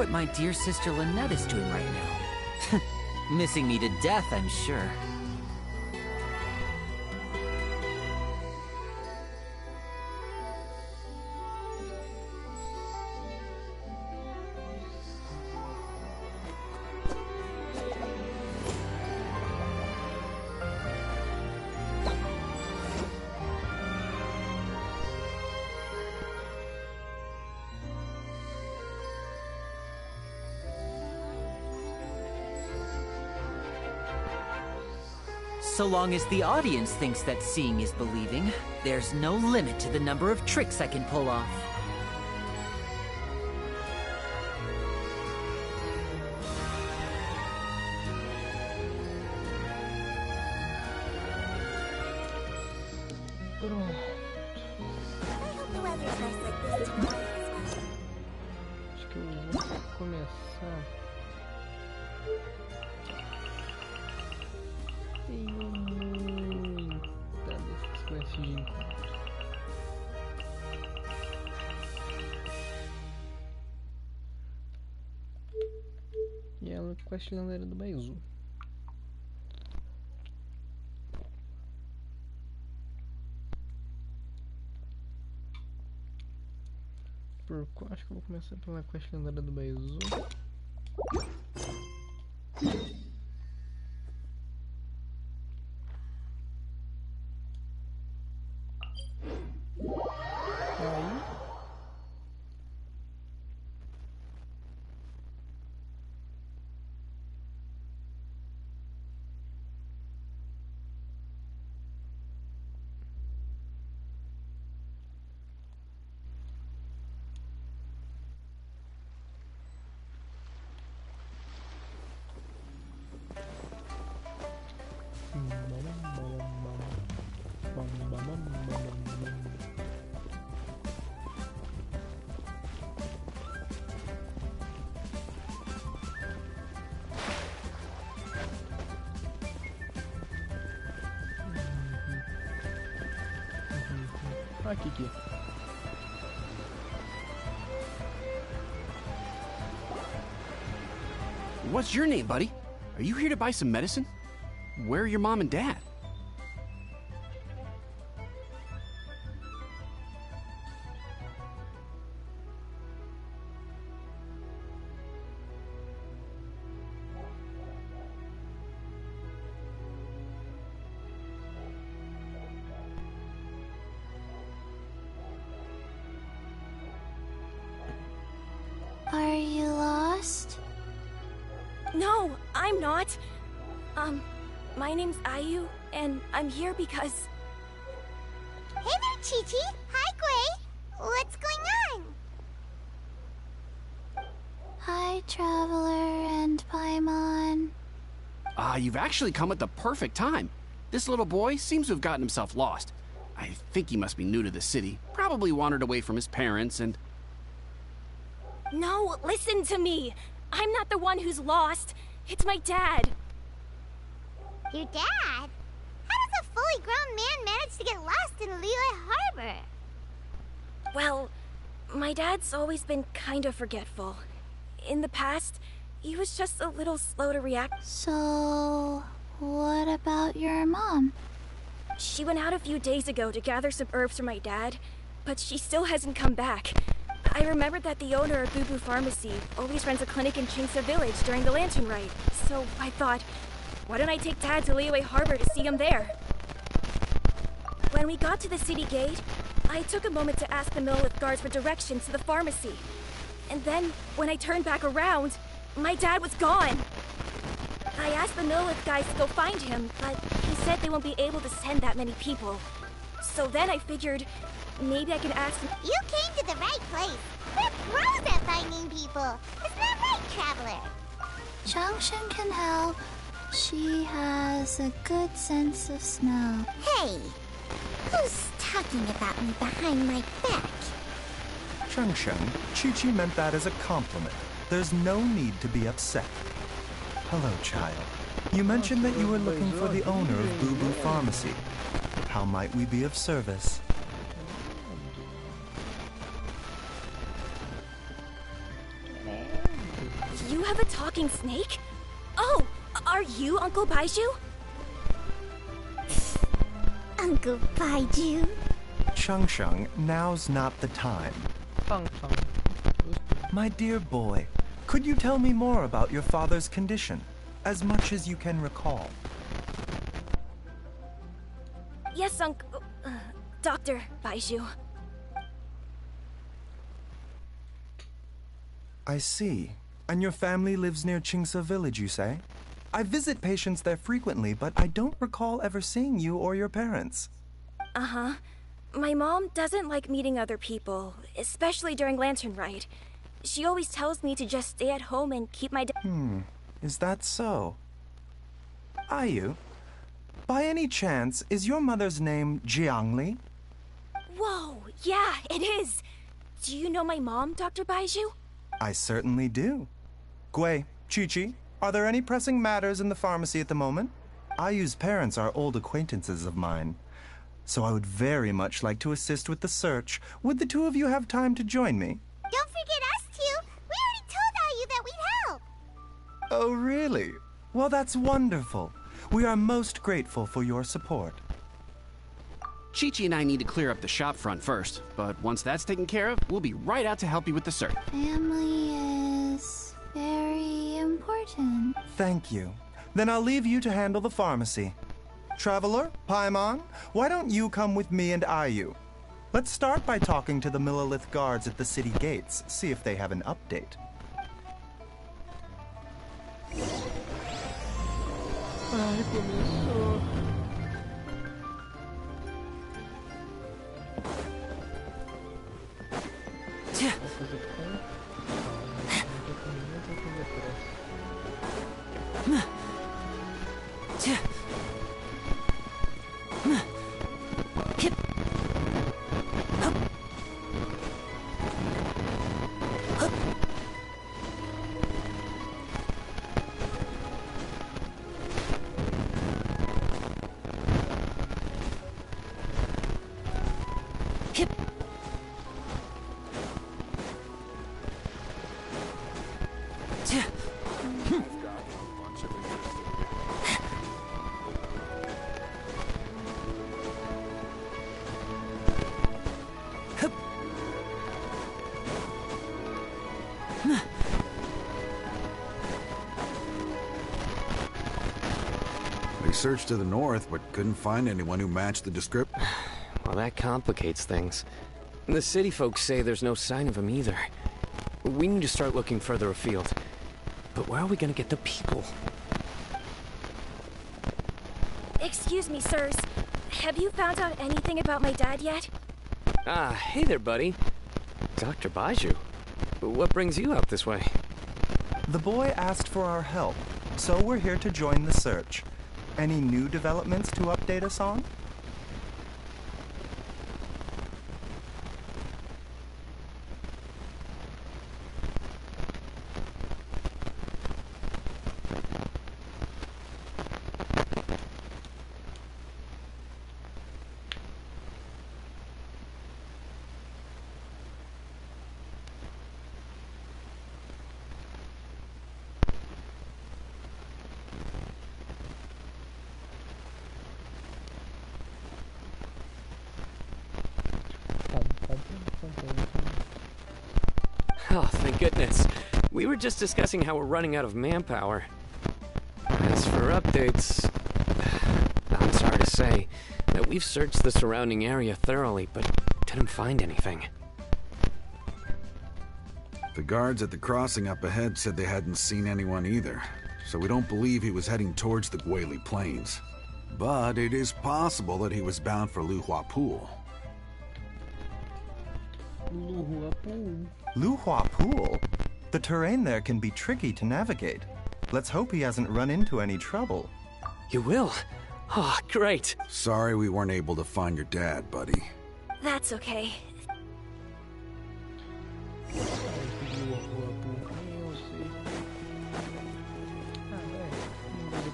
what my dear sister Lynette is doing right now. Missing me to death, I'm sure. So long as the audience thinks that seeing is believing, there's no limit to the number of tricks I can pull off. Acho que eu vou começar. Tenho muita dessas quests de encontro. E ela é quest lendária do Baizu. Acho que eu vou começar pela quest lendária do Baizu. Aqui. What's your name, buddy? Are you here to buy some medicine? Where are your mom and dad? Are you lost? No, I'm not. My name's Ayu, and I'm here because... Hey there, Chi-Chi. Hi, Gray. What's going on? Hi, Traveler and Paimon. You've actually come at the perfect time. This little boy seems to have gotten himself lost. I think he must be new to the city. Probably wandered away from his parents and... No, listen to me. I'm not the one who's lost. It's my dad. Your dad? How does a fully grown man manage to get lost in Liyue Harbor? Well, my dad's always been kind of forgetful. In the past, he was just a little slow to react. So, what about your mom? She went out a few days ago to gather some herbs for my dad, but she still hasn't come back. I remembered that the owner of Boo Boo Pharmacy always runs a clinic in Chingsa Village during the Lantern Rite, so I thought, why don't I take Dad to Liyue Harbor to see him there? When we got to the city gate, I took a moment to ask the Millith guards for directions to the pharmacy. And then, when I turned back around, my dad was gone. I asked the Millith guys to go find him, but he said they won't be able to send that many people. So then I figured, maybe I can ask him. You came to the right place. We're pros at finding people. Isn't that right, Traveler? Junction can help. She has a good sense of smell. Hey, who's talking about me behind my back? Cheng-Sheng, Chi-Chi meant that as a compliment. There's no need to be upset. Hello, child. You mentioned that you were looking for the owner of Boo Boo Pharmacy. How might we be of service? talking snake? Oh, are you Uncle Baiju? Uncle Baiju. Shang, now's not the time. Fang. My dear boy, could you tell me more about your father's condition? As much as you can recall. Yes, Uncle... Dr. Baiju. I see. And your family lives near Qingce Village, you say? I visit patients there frequently, but I don't recall ever seeing you or your parents. Uh-huh. My mom doesn't like meeting other people, especially during Lantern Rite. She always tells me to just stay at home and keep my Is that so? Ayu, by any chance, is your mother's name Jiangli? Whoa, yeah, it is! Do you know my mom, Dr. Baiju? I certainly do. Gui, Chi-Chi, are there any pressing matters in the pharmacy at the moment? Ayu's parents are old acquaintances of mine, so I would very much like to assist with the search. Would the two of you have time to join me? Don't forget us two. We already told Ayu that we'd help. Oh, really? Well, that's wonderful. We are most grateful for your support. Chi-Chi and I need to clear up the shop front first, but once that's taken care of, we'll be right out to help you with the search. Family is very important. Thank you. Then I'll leave you to handle the pharmacy. Traveler, Paimon, why don't you come with me and Ayu? Let's start by talking to the Millilith guards at the city gates, see if they have an update. Ai, começou. We searched to the north, but couldn't find anyone who matched the description. Well, that complicates things. The city folks say there's no sign of him either. We need to start looking further afield. But where are we gonna get the people? Excuse me, sirs. Have you found out anything about my dad yet? Ah, hey there, buddy. Dr. Baiju. What brings you out this way? The boy asked for our help, so we're here to join the search. Any new developments to update us on? Oh, thank goodness. We were just discussing how we're running out of manpower. As for updates, I'm sorry to say that we've searched the surrounding area thoroughly, but didn't find anything. The guards at the crossing up ahead said they hadn't seen anyone either, so we don't believe he was heading towards the Guili Plains. But it is possible that he was bound for Luhua Pool. Luhua Pool? The terrain there can be tricky to navigate. Let's hope he hasn't run into any trouble. You will? Oh, great. Sorry we weren't able to find your dad, buddy. That's okay.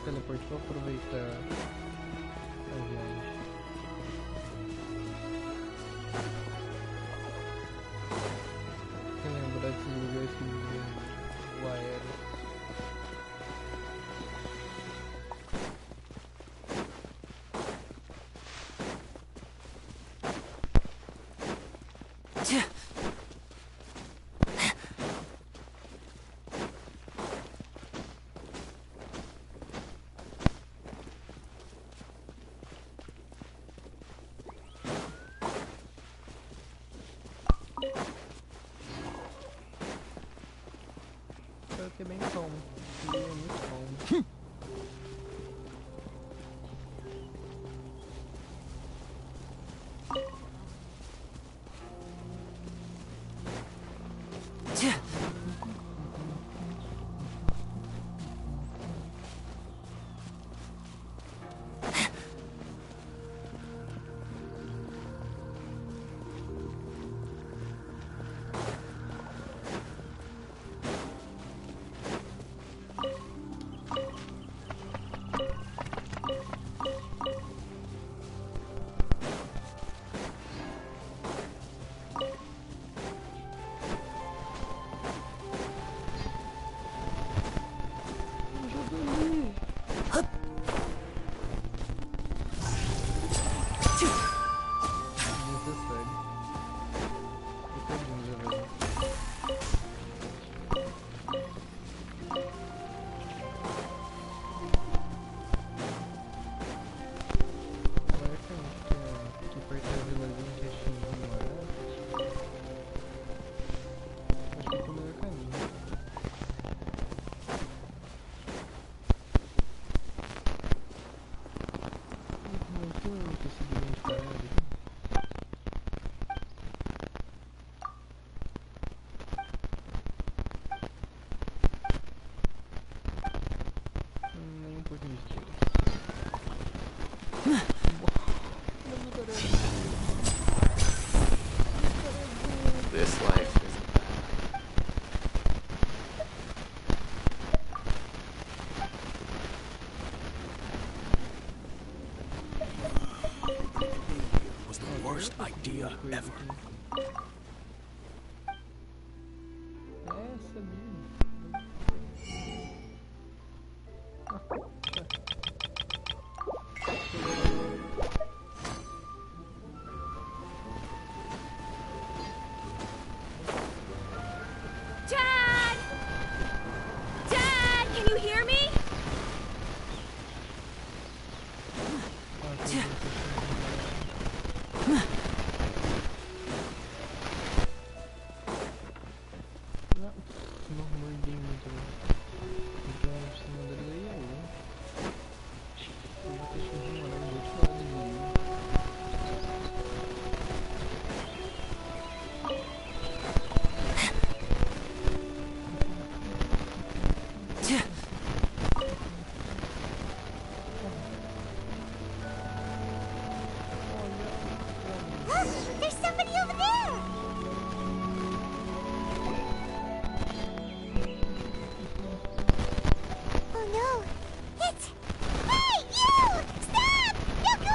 Teleporte, vou aproveitar a viagem. Tem que lembrar de desligar esse voo aéreo. pouquinho de estilo. This life is Was the worst idea ever. Essa mesmo. Dad! Dad, can you hear me? Não mandei muito. Então, se mandar ele aí, eu vou ter que demorar um monte de There's somebody over there! Oh no! It's... Hey, you! Stop! You go...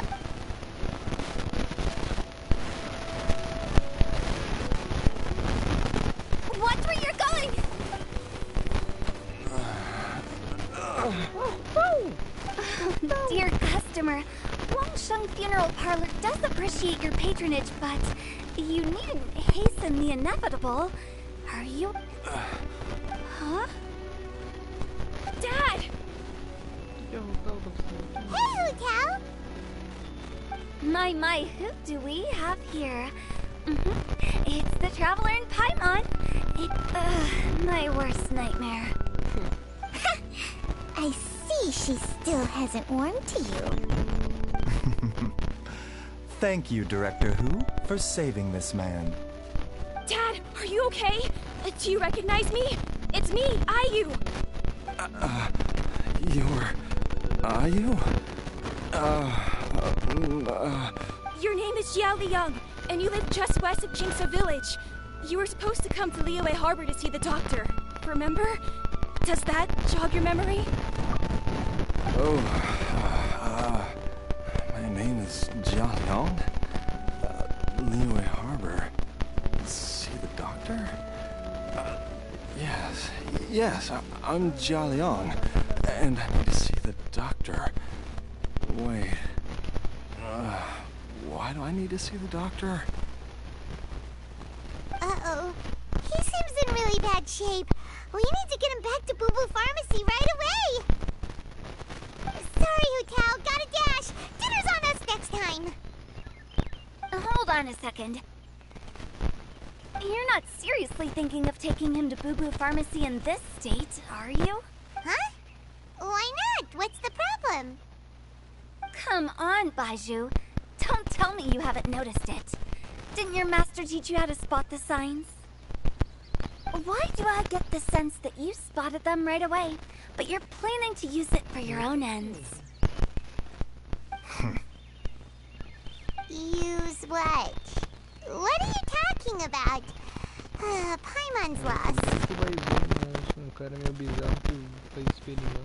Watch where you're going! Dear customer, Wangsheng Funeral Parlor does appreciate your patronage, but you needn't hasten the inevitable. Are you... Huh? Dad! Hey, Hotel! My, who do we have here? It's the Traveler in Paimon. My worst nightmare. I see she still hasn't warmed to you. Thank you, Director Who, for saving this man. Dad, are you okay? Do you recognize me? It's me, Ayu. Ayu? Your name is Jiao Liang, and you live just west of Jingsa Village. You were supposed to come to Liyue Harbor to see the doctor. Remember? Does that jog your memory? My name is Jia Liang. Liyue Harbor. See the doctor? Yes, I'm Jia Liang, and I need to see the doctor. Wait. Why do I need to see the doctor? Uh-oh. He seems in really bad shape. We need to get him back to Boo Boo Pharmacy right away! Sorry, Hotel. Gotta dash. Dinner's on us next time. Hold on a second. You're not seriously thinking of taking him to Boo Boo Pharmacy in this state, are you? Huh? Why not? What's the problem? Come on, Baiju. Don't tell me you haven't noticed it. Didn't your master teach you how to spot the signs? Why do I get the sense that you spotted them right away, but you're planning to use it for your own ends? Use what? What are you talking about? Paimon's lost. Tu vai ver cara meio bizarro que faz experimento.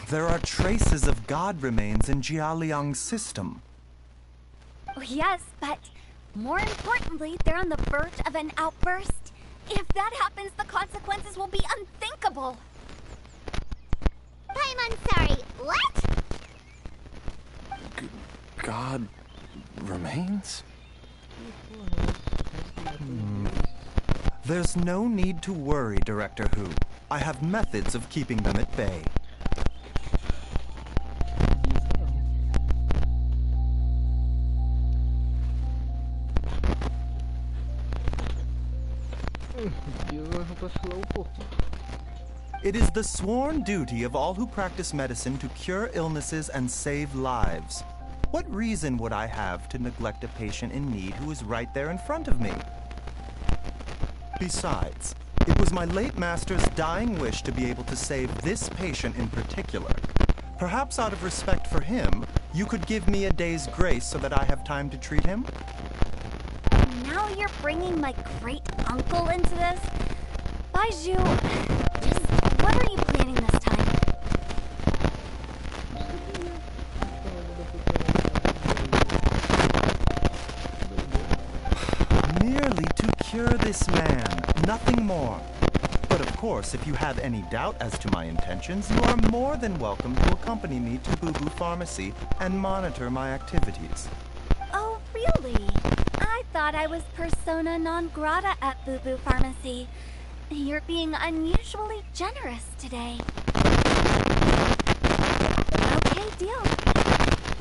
There are traces of god remains in Jia Liang's system. Oh, yes, but more importantly, they're on the verge of an outburst. If that happens, the consequences will be unthinkable. Paimon, sorry, what? God remains? There's no need to worry, Director Who. I have methods of keeping them at bay. It is the sworn duty of all who practice medicine to cure illnesses and save lives. What reason would I have to neglect a patient in need who is right there in front of me? Besides, It was my late master's dying wish to be able to save this patient in particular. Perhaps out of respect for him, you could give me a day's grace so that I have time to treat him? Now you're bringing my great uncle into this? Baiju, just what are you planning this time? Merely to cure this man, nothing more. But of course, if you have any doubt as to my intentions, you are more than welcome to accompany me to Boo Boo Pharmacy and monitor my activities. Oh, really? I thought I was persona non grata at Boo Boo Pharmacy. You're being unusually generous today. Okay, deal.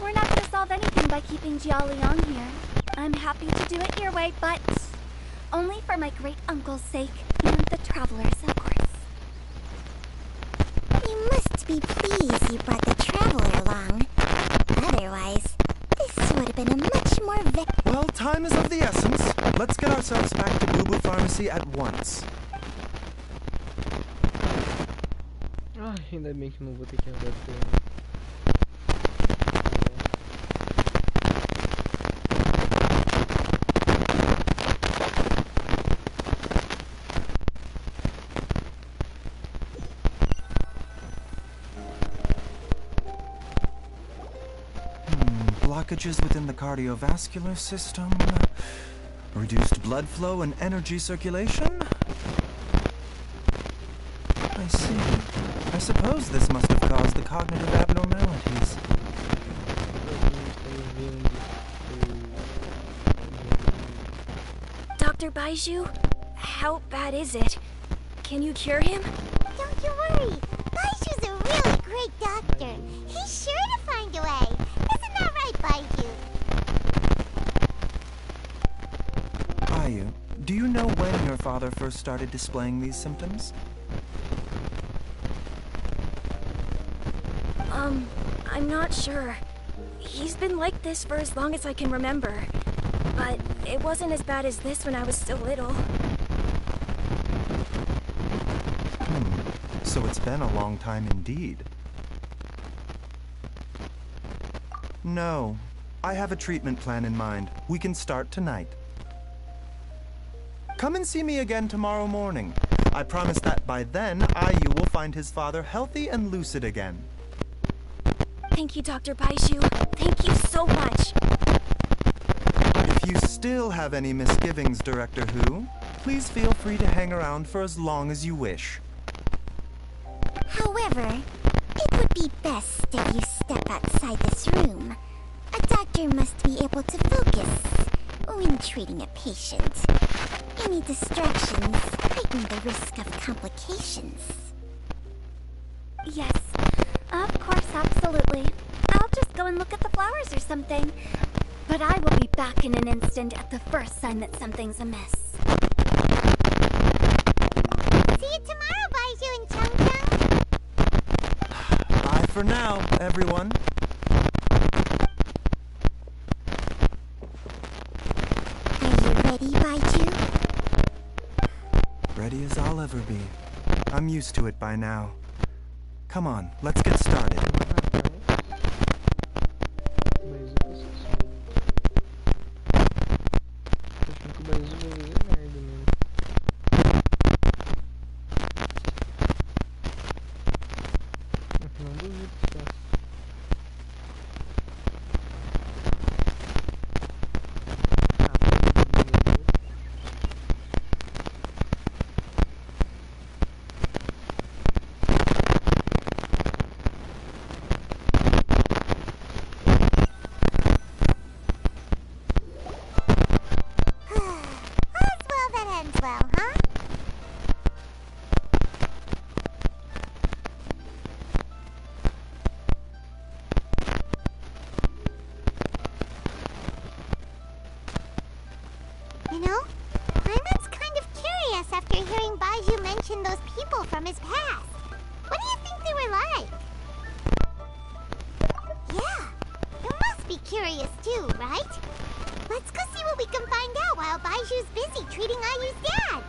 We're not gonna solve anything by keeping Jialiang here. I'm happy to do it your way, but only for my great uncle's sake and the travelers, of course. You must be pleased you brought the traveler along. Otherwise, this would have been a much more Well, time is of the essence. Let's get ourselves back to Boo Boo Pharmacy at once. Ah, ainda bem que não vou ter que andar com ele. Blockages within the cardiovascular system, reduced blood flow and energy circulation. I see. I suppose this must have caused the cognitive abnormalities. Dr. Baiju, how bad is it? Can you cure him? Don't you worry. Baiju's a really great doctor. He's sure to find a way. Isn't that right, Baiju? Ayu, do you know when your father first started displaying these symptoms? I'm not sure. He's been like this for as long as I can remember. But it wasn't as bad as this when I was still little. So it's been a long time indeed. No, I have a treatment plan in mind. We can start tonight. Come and see me again tomorrow morning. I promise that by then, Ayu will find his father healthy and lucid again. Thank you, Dr. Baiju. Thank you so much. If you still have any misgivings, Director Hu, please feel free to hang around for as long as you wish. However, it would be best if you step outside this room. A doctor must be able to focus when treating a patient. Any distractions heighten the risk of complications. Yes, of course, absolutely. I'll just go and look at the flowers or something. But I will be back in an instant at the first sign that something's amiss. See you tomorrow, Baiju and Chung Chung. Bye for now, everyone. Are you ready, Baiju? Ready as I'll ever be. I'm used to it by now. Come on, let's get started. You know, Iron's kind of curious after hearing Baiju mention those people from his past. What do you think they were like? Yeah, you must be curious too, right? Let's go see what we can find out while Baiju's busy treating Ayu's dad.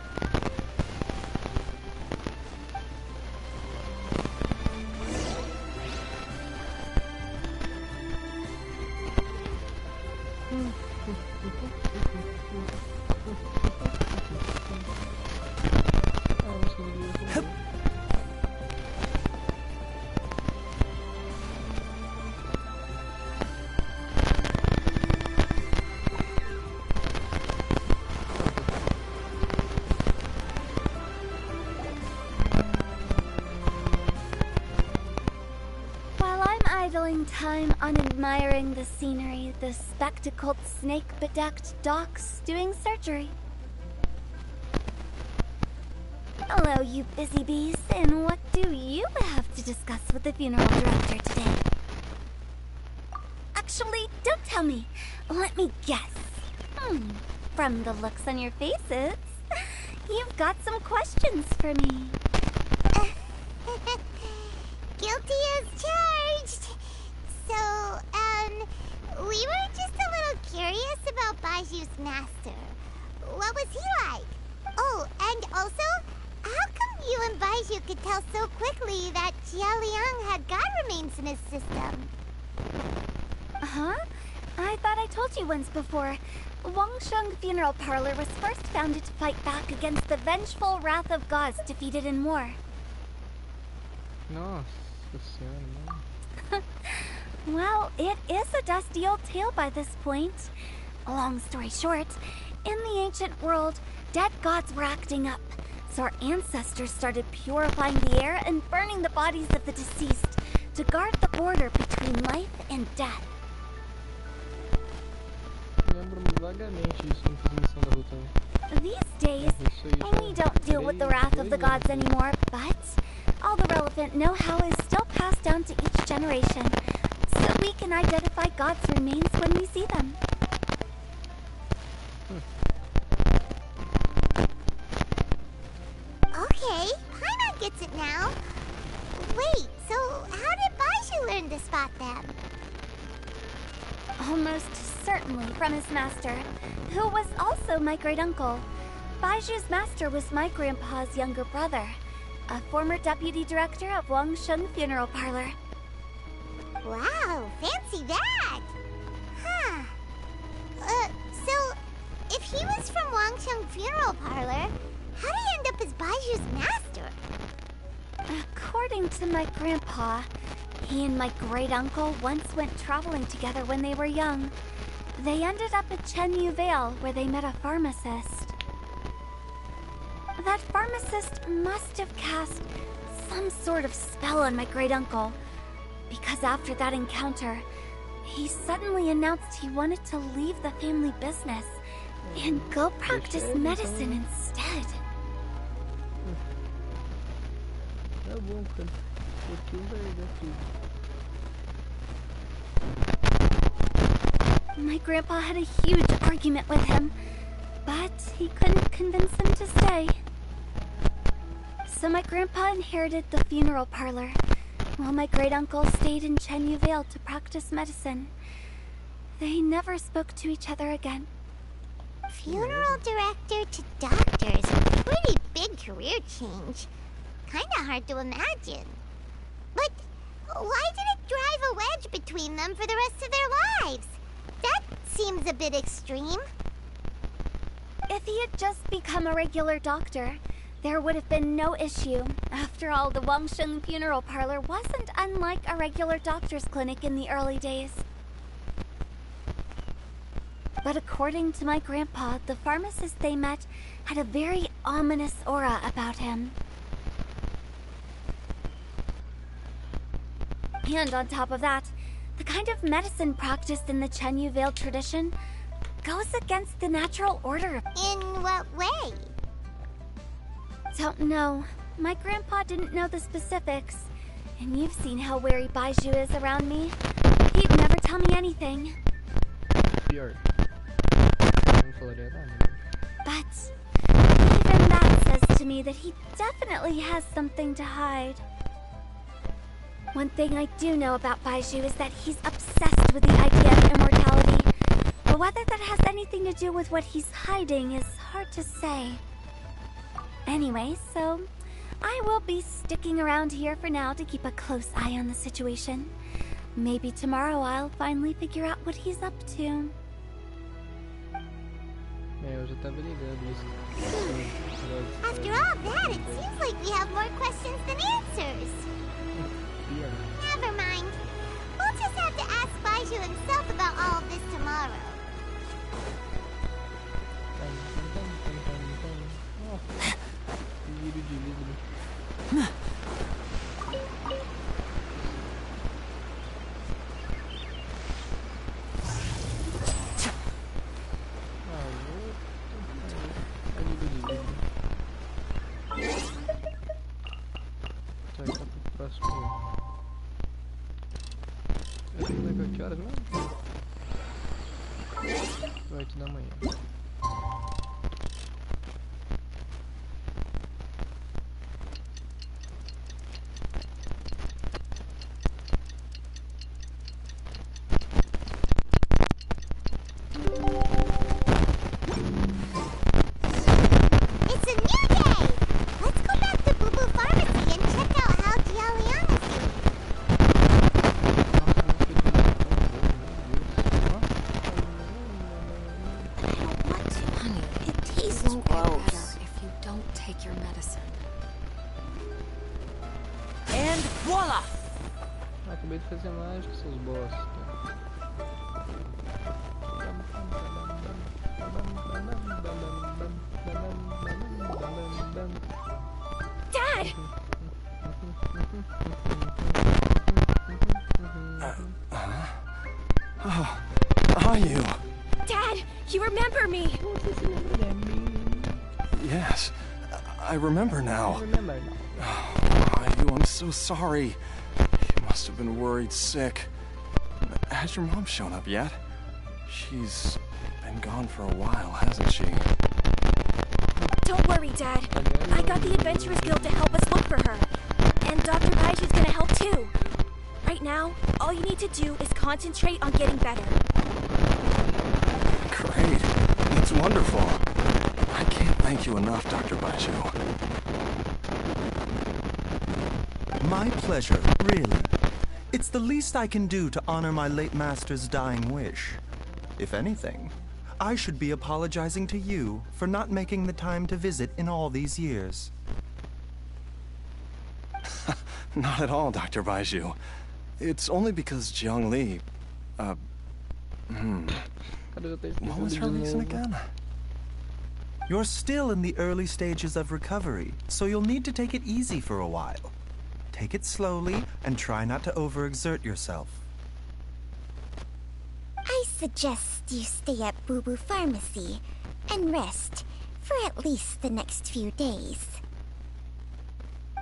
idling time on admiring the scenery, the spectacled snake-bedecked docs doing surgery. Hello, you busy bees, and what do you have to discuss with the funeral director today? Actually, don't tell me. Let me guess. From the looks on your faces, you've got some questions for me. Guilty as charged. So, we were just a little curious about Baiju's master. What was he like? Oh, and also, how come you and Baiju could tell so quickly that Jia Liang had god remains in his system? Huh? I thought I told you once before. Wangsheng Funeral Parlor was first founded to fight back against the vengeful wrath of gods defeated in war. Nossa senhora, não. Well, it is a dusty old tale by this point. Long story short, in the ancient world, dead gods were acting up, so our ancestors started purifying the air and burning the bodies of the deceased to guard the border between life and death. Lembro-me vagamente disso na transmissão da luta. These days, we don't deal with the wrath of the gods anymore, but all the relevant know-how is still passed down to each generation, so we can identify gods' remains when we see them. Okay, Paimon gets it now. Wait, so how did Baiju learn to spot them? Almost certainly from his master, who was also my great-uncle. Baiju's master was my grandpa's younger brother, a former deputy director of Wangsheng Funeral Parlor. Wow, fancy that! Huh. So, if he was from Wangsheng Funeral Parlor, how did he end up as Baiju's master? According to my grandpa, he and my great-uncle once went traveling together when they were young. They ended up at Chenyu Vale, where they met a pharmacist. That pharmacist must have cast some sort of spell on my great-uncle, because after that encounter, he suddenly announced he wanted to leave the family business and go practice medicine instead. É bom, cara. Pouquinho vai dar tudo. My grandpa had a huge argument with him, but he couldn't convince him to stay. So my grandpa inherited the funeral parlor, while my great-uncle stayed in Chenyu Vale to practice medicine. They never spoke to each other again. Funeral director to doctor is a pretty big career change. Kinda hard to imagine. But why did it drive a wedge between them for the rest of their lives? That seems a bit extreme. If he had just become a regular doctor, there would have been no issue. After all, the Wangsheng Funeral Parlor wasn't unlike a regular doctor's clinic in the early days. But according to my grandpa, the pharmacist they met had a very ominous aura about him. And on top of that, the kind of medicine practiced in the Chenyu Vale tradition goes against the natural order. In what way? Don't know. My grandpa didn't know the specifics. And you've seen how wary Baiju is around me. He'd never tell me anything. Pior. Não falaria nada. But even that says to me that he definitely has something to hide. One thing I do know about Baiju is that he's obsessed with the idea of immortality. But whether that has anything to do with what he's hiding is hard to say. Anyway, so I will be sticking around here for now to keep a close eye on the situation. Maybe tomorrow I'll finally figure out what he's up to. Eu já tava ligado isso. After all that, it seems like we have more questions than answers. Never mind. We'll just have to ask Baiju himself about all of this tomorrow. Giro de vidro. Eu tenho que ver que horas mesmo? 8 da manhã. It's a new day! Let's go back to Boo Boo Pharmacy and check out how Jialiang is doing. Honey, it tastes gross. Better if you don't take your medicine. And voila! Acabei de fazer mágica, seus bosta. Dad! Are you? Dad, you remember me! Yes, I remember now. Remember. I'm so sorry. You must have been worried sick. Has your mom shown up yet? She's been gone for a while, hasn't she? Don't worry, Dad. I got the Adventurers Guild to help us look for her. And Dr. Baiju's gonna help too. Right now, all you need to do is concentrate on getting better. Great. That's wonderful. I can't thank you enough, Dr. Baiju. My pleasure, really. It's the least I can do to honor my late master's dying wish. If anything, I should be apologizing to you for not making the time to visit in all these years. Not at all, Dr. Baiju. It's only because Jiang Li... What was her reason again? You're still in the early stages of recovery, so you'll need to take it easy for a while. Take it slowly and try not to overexert yourself. I suggest you stay at Boo Boo Pharmacy and rest for at least the next few days.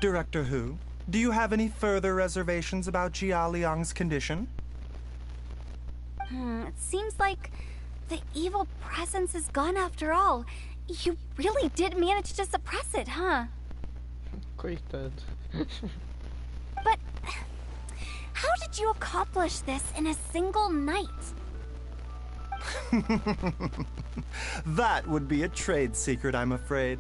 Director Hu, do you have any further reservations about Jia Liang's condition? It seems like the evil presence is gone after all. You really did manage to suppress it, huh? Coitado. But how did you accomplish this in a single night? That would be a trade secret, I'm afraid.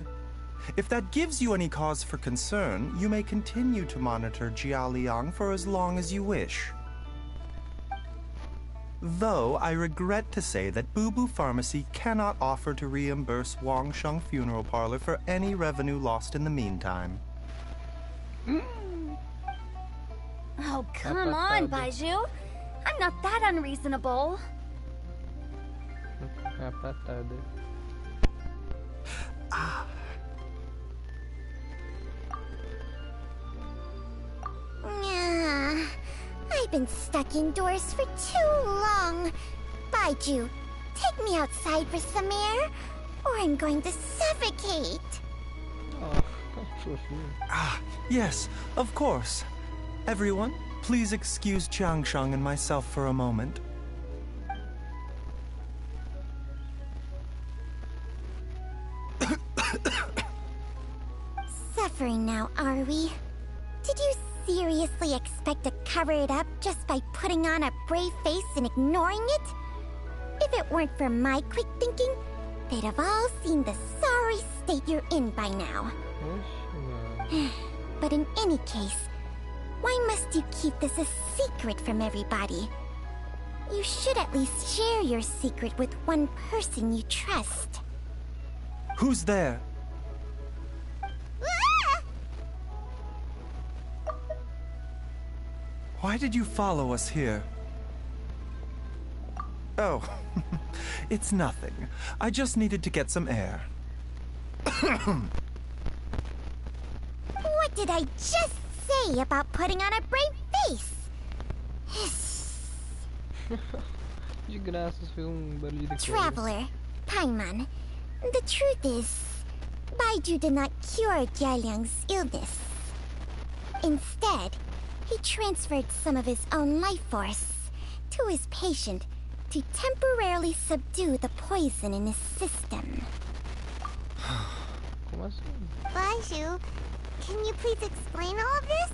If that gives you any cause for concern, you may continue to monitor Jia Liang for as long as you wish. Though I regret to say that Boo Boo Pharmacy cannot offer to reimburse Wang Sheng Funeral Parlor for any revenue lost in the meantime. Oh, come on, Baiju. I'm not that unreasonable. Yeah, I've been stuck indoors for too long. Baiju, take me outside for some air, or I'm going to suffocate. Yes, of course. Everyone, please excuse Chiangsheng and myself for a moment. Suffering now, are we? Did you seriously expect to cover it up just by putting on a brave face and ignoring it? If it weren't for my quick thinking, they'd have all seen the sorry state you're in by now. But in any case, why must you keep this a secret from everybody? You should at least share your secret with one person you trust. Who's there? Ah! Why did you follow us here? Oh, it's nothing. I just needed to get some air. What did I just say about putting on a brave face? De graças, fez barulho de Traveler, Paimon, the truth is, Baiju did not cure Jialiang's illness. Instead, he transferred some of his own life force to his patient to temporarily subdue the poison in his system. Como assim? Baiju, can you please explain all of this?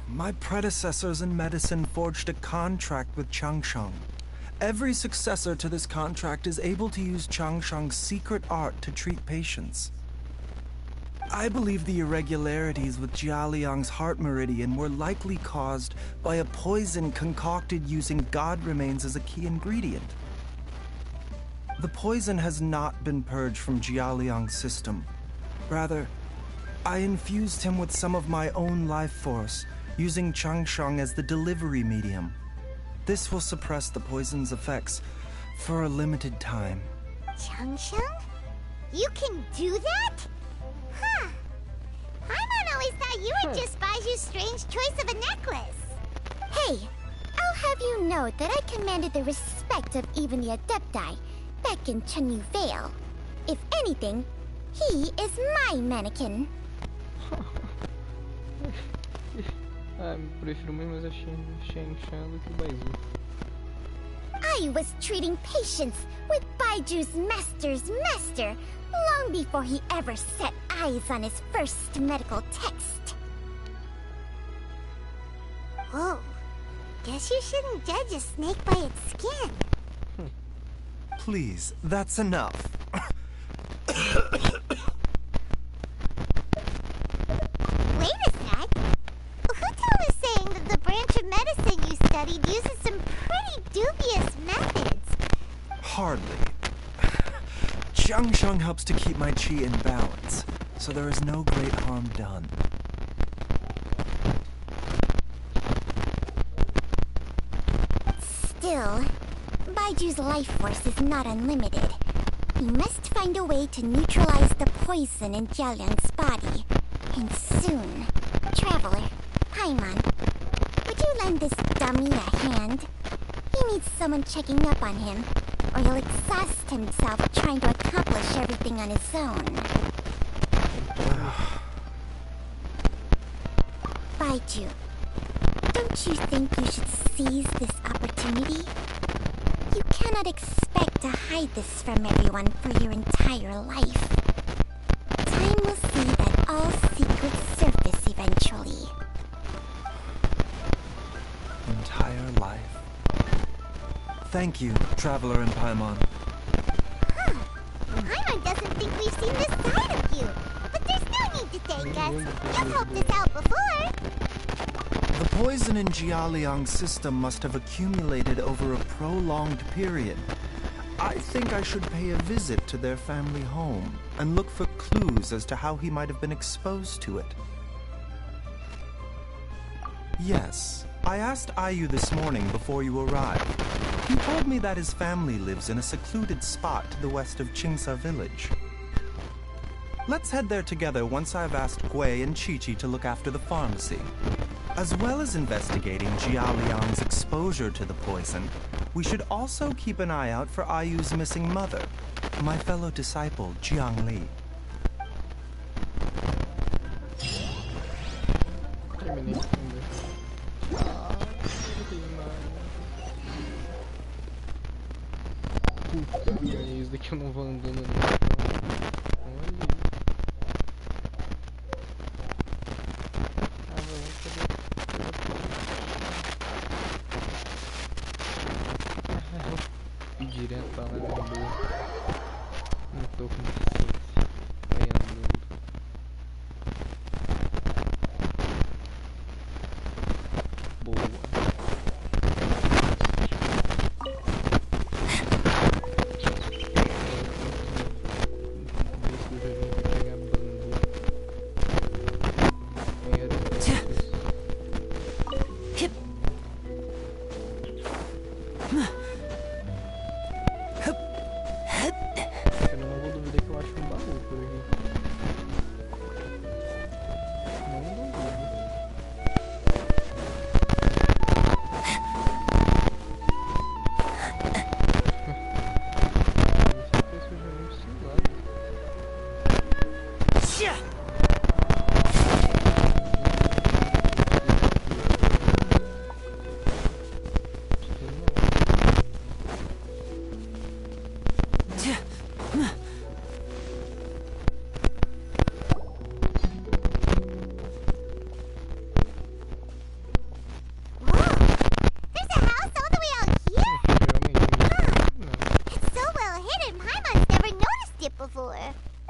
My predecessors in medicine forged a contract with Changsheng. Every successor to this contract is able to use Changsheng's secret art to treat patients. I believe the irregularities with Jialiang's heart meridian were likely caused by a poison concocted using god remains as a key ingredient. The poison has not been purged from Jialiang's system. Rather, I infused him with some of my own life force, using Changsheng as the delivery medium. This will suppress the poison's effects for a limited time. Changsheng? You can do that? Huh. Paimon always thought you were just Baiju's strange choice of a necklace. Hey, I'll have you know that I commanded the respect of even the Adepti back in Chenyu Vale. If anything, he is my mannequin. Prefiro muito mais a Shang do que o Baiju. I was treating patients with Baiju's master's master long before he ever set eyes on his first medical text. Whoa. Guess you shouldn't judge a snake by its skin. Please, that's enough. Wait a sec. Who told us saying that the branch of medicine you studied uses some pretty dubious methods? Hardly. Changsheng helps to keep my chi in balance, so there is no great harm done. Still, Baiju's life force is not unlimited. We must find a way to neutralize the poison in Jialiang's body. And soon. Traveler, Paimon, would you lend this dummy a hand? He needs someone checking up on him, or he'll exhaust himself trying to accomplish everything on his own. Baiju, don't you think you should seize this opportunity? You cannot expect to hide this from everyone for your entire life. Time will see that all secrets surface eventually. Entire life. Thank you, Traveler and Paimon. Huh. Paimon doesn't think we've seen this side of you. But there's no need to thank us. You've helped us out before. The poison in Jialiang's system must have accumulated over a prolonged period. I think I should pay a visit to their family home and look for clues as to how he might have been exposed to it. Yes, I asked Ayu this morning before you arrived. He told me that his family lives in a secluded spot to the west of Qingsa village. Let's head there together once I've asked Gui and Chi-Chi to look after the pharmacy. As well as investigating Jialiang's exposure to the poison, we should also keep an eye out for Ayu's missing mother, my fellow disciple, Jiang Li. Isso daqui eu não vou andando não. Olha. Direto pra lá na boa. Não tô com paciência. Vai andando. Boa.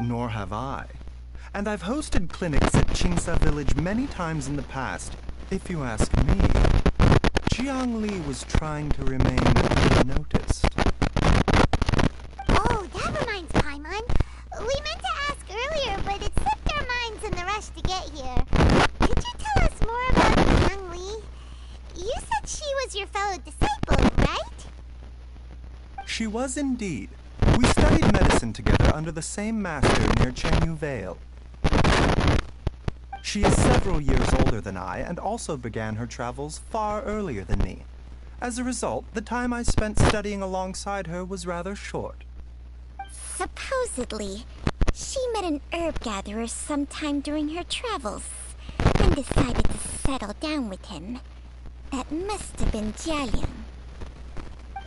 Nor have I. And I've hosted clinics at Qingsa Village many times in the past. If you ask me, Jiang Li was trying to remain unnoticed. Oh, that reminds Paimon. We meant to ask earlier, but it slipped our minds in the rush to get here. Could you tell us more about Jiang Li? You said she was your fellow disciple, right? She was indeed. We studied medicine together under the same master near Chenyu Vale. She is several years older than I and also began her travels far earlier than me. As a result, the time I spent studying alongside her was rather short. Supposedly, she met an herb gatherer sometime during her travels and decided to settle down with him. That must have been Jialiang.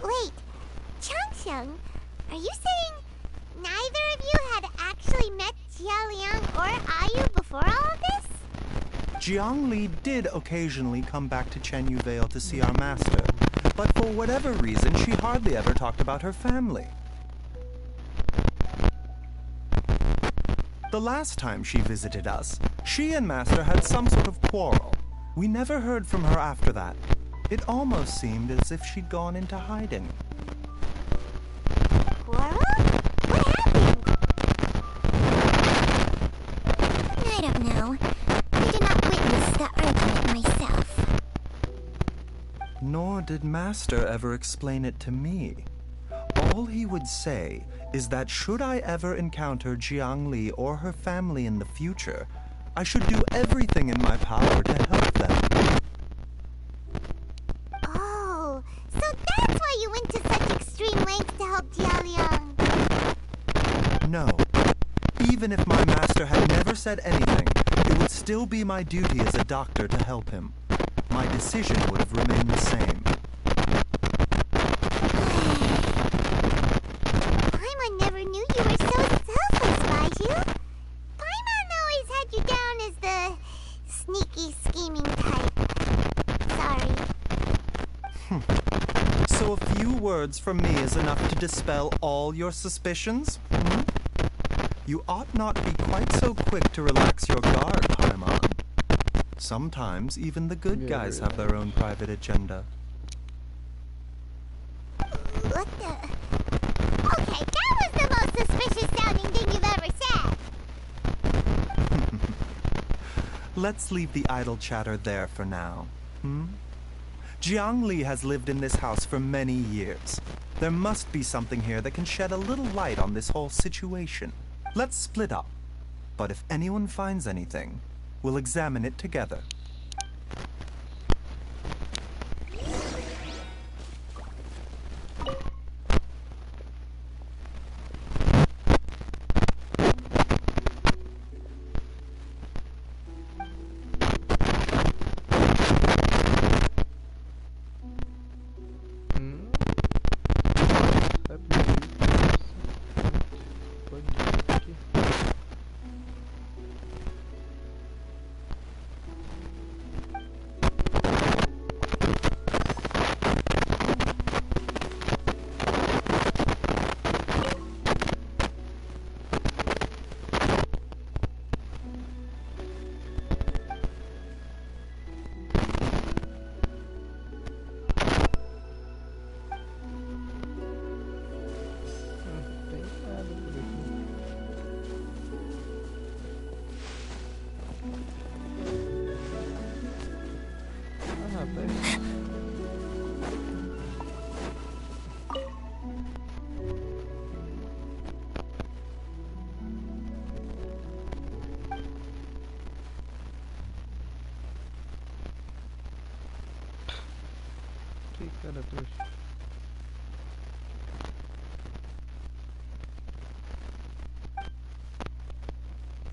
Wait, Changsheng, are you saying neither of you had actually met Jialiang or Ayu before all of this? Jiang Li did occasionally come back to Chenyu Vale to see our master, but for whatever reason, she hardly ever talked about her family. The last time she visited us, she and Master had some sort of quarrel. We never heard from her after that. It almost seemed as if she'd gone into hiding. Quarrel? What happened? I don't know. I did not witness the argument myself. Nor did Master ever explain it to me. All he would say is that should I ever encounter Jiang Li or her family in the future, I should do everything in my power to help them. Oh, so that's why you went to such extreme lengths to help Jialiang. No. Even if my master had never said anything, it would still be my duty as a doctor to help him. My decision would have remained the same. Paimon never knew you were so selfless, Baidu. Paimon always had you down as the sneaky, scheming type. Sorry. So a few words from me is enough to dispel all your suspicions? You ought not be quite so quick to relax your guard, Paimon. Sometimes even the good guys have their own private agenda. What the... Okay, that was the most suspicious sounding thing you've ever said. Let's leave the idle chatter there for now. Jiang Li has lived in this house for many years. There must be something here that can shed a little light on this whole situation. Let's split up. But if anyone finds anything, we'll examine it together.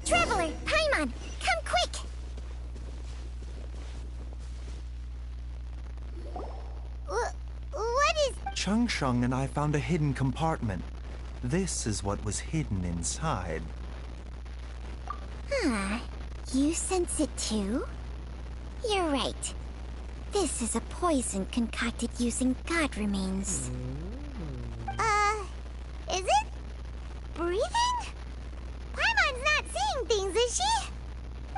Traveler, Paimon, come quick! What is... Changsheng and I found a hidden compartment. This is what was hidden inside. You sense it too? You're right. This is a poison concocted using god remains. Is it breathing?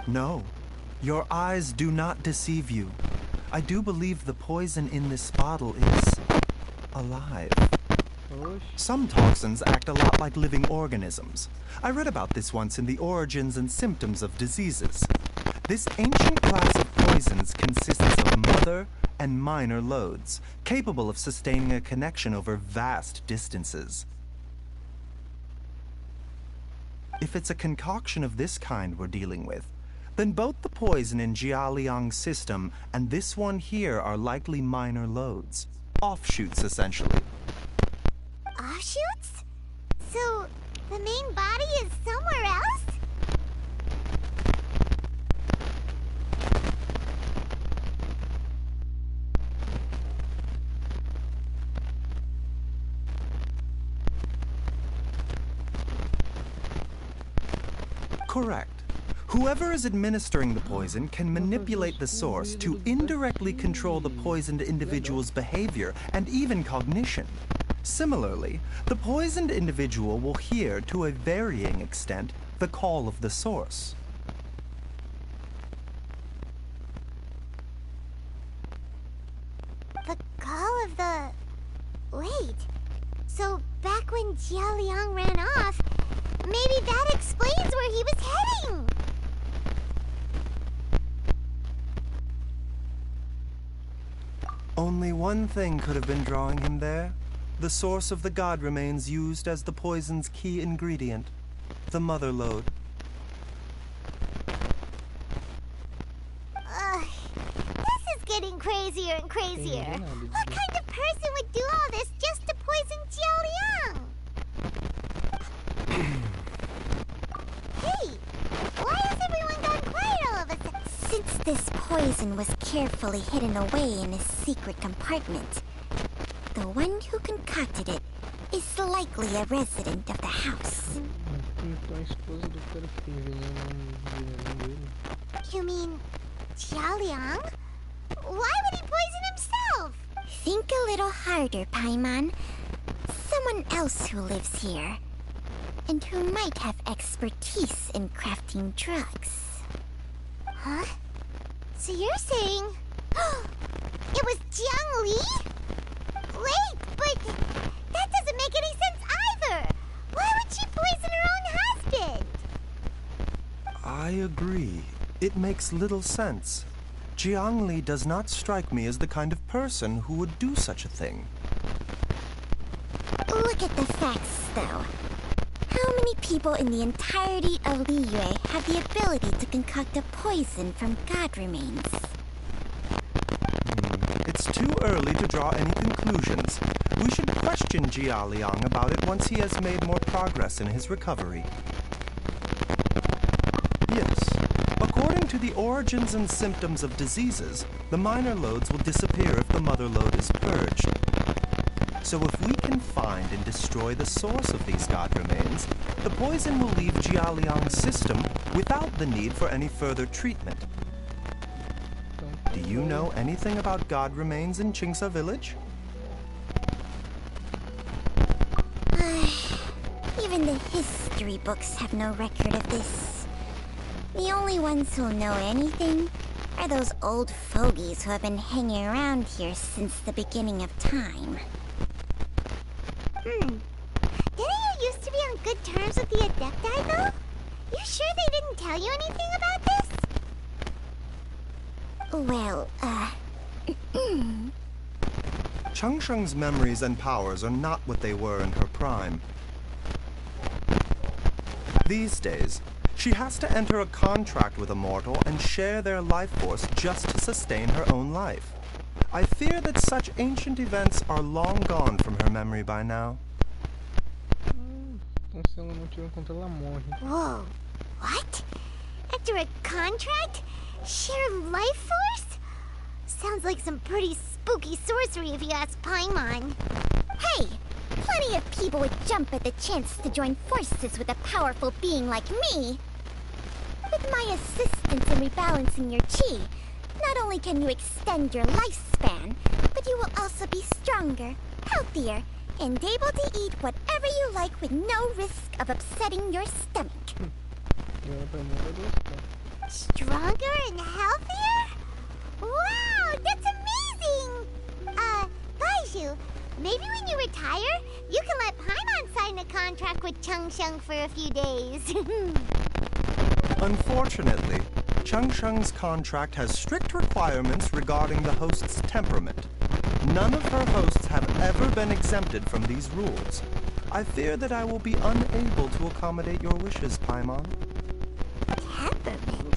No, your eyes do not deceive you. I do believe the poison in this bottle is alive. Some toxins act a lot like living organisms. I read about this once in the Origins and Symptoms of Diseases. This ancient class of poisons consists of mother and minor loads, capable of sustaining a connection over vast distances. If it's a concoction of this kind we're dealing with, then both the poison in Jialiang's system and this one here are likely minor loads. Offshoots, essentially. Offshoots? So, the main body is somewhere else? Correct. Whoever is administering the poison can manipulate the source to indirectly control the poisoned individual's behavior and even cognition. Similarly, the poisoned individual will hear, to a varying extent, the call of the source. The call of the... Wait. So, back when Jialiang ran off, maybe that explains where he was heading! Only one thing could have been drawing him there. The source of the god remains used as the poison's key ingredient, the mother lode. This is getting crazier and crazier. What kind of person would do all this just to poison Jialiang? Hey, why has everyone gone quiet all of a sudden? Since this poison was carefully hidden away in a secret compartment, the one who concocted it is likely a resident of the house. You mean Jialiang? Why would he poison himself? Think a little harder, Paimon. Someone else who lives here, and who might have expertise in crafting drugs. Huh? So you're saying... it was Jiang Li? Wait, but that doesn't make any sense either! Why would she poison her own husband? I agree. It makes little sense. Jiang Li does not strike me as the kind of person who would do such a thing. Look at the facts, though. How many people in the entirety of Liyue have the ability to concoct a poison from god remains? It's too early to draw any conclusions. We should question Jialiang about it once he has made more progress in his recovery. Yes. According to the Origins and Symptoms of Diseases, the minor loads will disappear if the mother lode is purged. So if we can find and destroy the source of these god remains, the poison will leave Jialiang's system without the need for any further treatment. Do you know anything about god remains in Qingsa village? Even the history books have no record of this. The only ones who'll know anything are those old fogies who have been hanging around here since the beginning of time. Didn't you used to be on good terms with the Adepti, though? You sure they didn't tell you anything about this? Well, Changsheng's memories and powers are not what they were in her prime. These days, she has to enter a contract with a mortal and share their life force just to sustain her own life. I fear that such ancient events are long gone from her memory by now. Whoa, what? After a contract? Share life force? Sounds like some pretty spooky sorcery if you ask Paimon. hey! Plenty of people would jump at the chance to join forces with a powerful being like me. With my assistance in rebalancing your chi, not only can you extend your lifespan, but you will also be stronger, healthier, and able to eat whatever you like with no risk of upsetting your stomach. Stronger and healthier? Wow, that's amazing! Baiju, maybe when you retire, you can let Paimon sign a contract with Changsheng for a few days. Unfortunately, Changsheng's contract has strict requirements regarding the host's temperament. None of her hosts have ever been exempted from these rules. I fear that I will be unable to accommodate your wishes, Paimon. Temperament?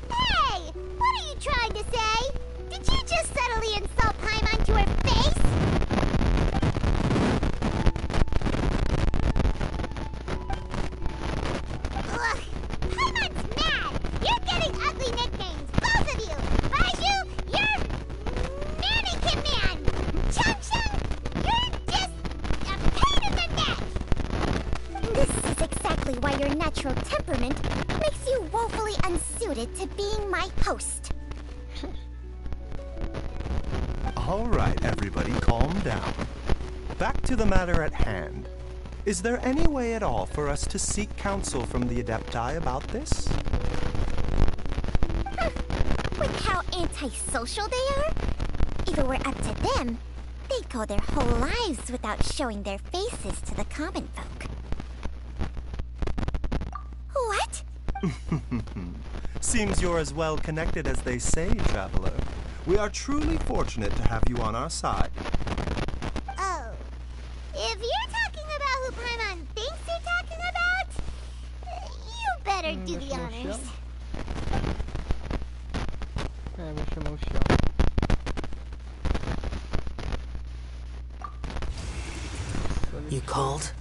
Hey! What are you trying to say? Did you just subtly insult Paimon to her face? Ugh! Paimon's mad! You're getting ugly nicknames, both of you! Baiju, you're Mannequin Man! Chang-Chang, you're just a pain in the neck! This is exactly why your natural temperament makes you woefully unsuited to being my host. All right, everybody, calm down. Back to the matter at hand. Is there any way at all for us to seek counsel from the Adepti about this? With how antisocial they are? If it were up to them, they'd go their whole lives without showing their faces to the common folk. What? Seems you're as well connected as they say, traveler. We are truly fortunate to have you on our side. Oh. If you're talking about who Paimon thinks you're talking about, you better do the honors. Vou chamar o Xiao. You called?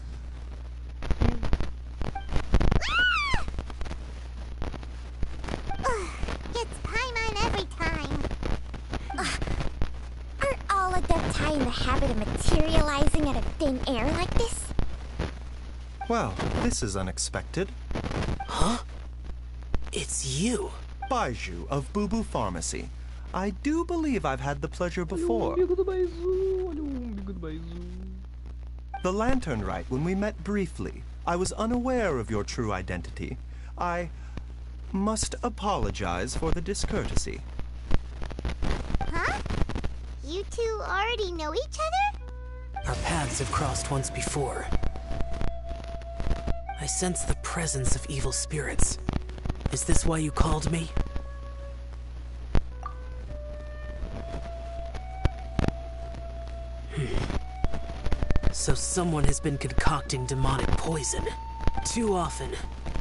It's Paimon every time. Aren't all Adepti in the habit of materializing out of thin air like this? Well, this is unexpected. Huh? It's you. Baiju of Bubu Pharmacy. I do believe I've had the pleasure before. Olha o umbigo do Baizu, olha o umbigo do Baizu. The Lantern Rite, when we met briefly, I was unaware of your true identity. I must apologize for the discourtesy. Huh? You two already know each other? Our paths have crossed once before. I sense the presence of evil spirits. Is this why you called me? So someone has been concocting demonic poison. Too often,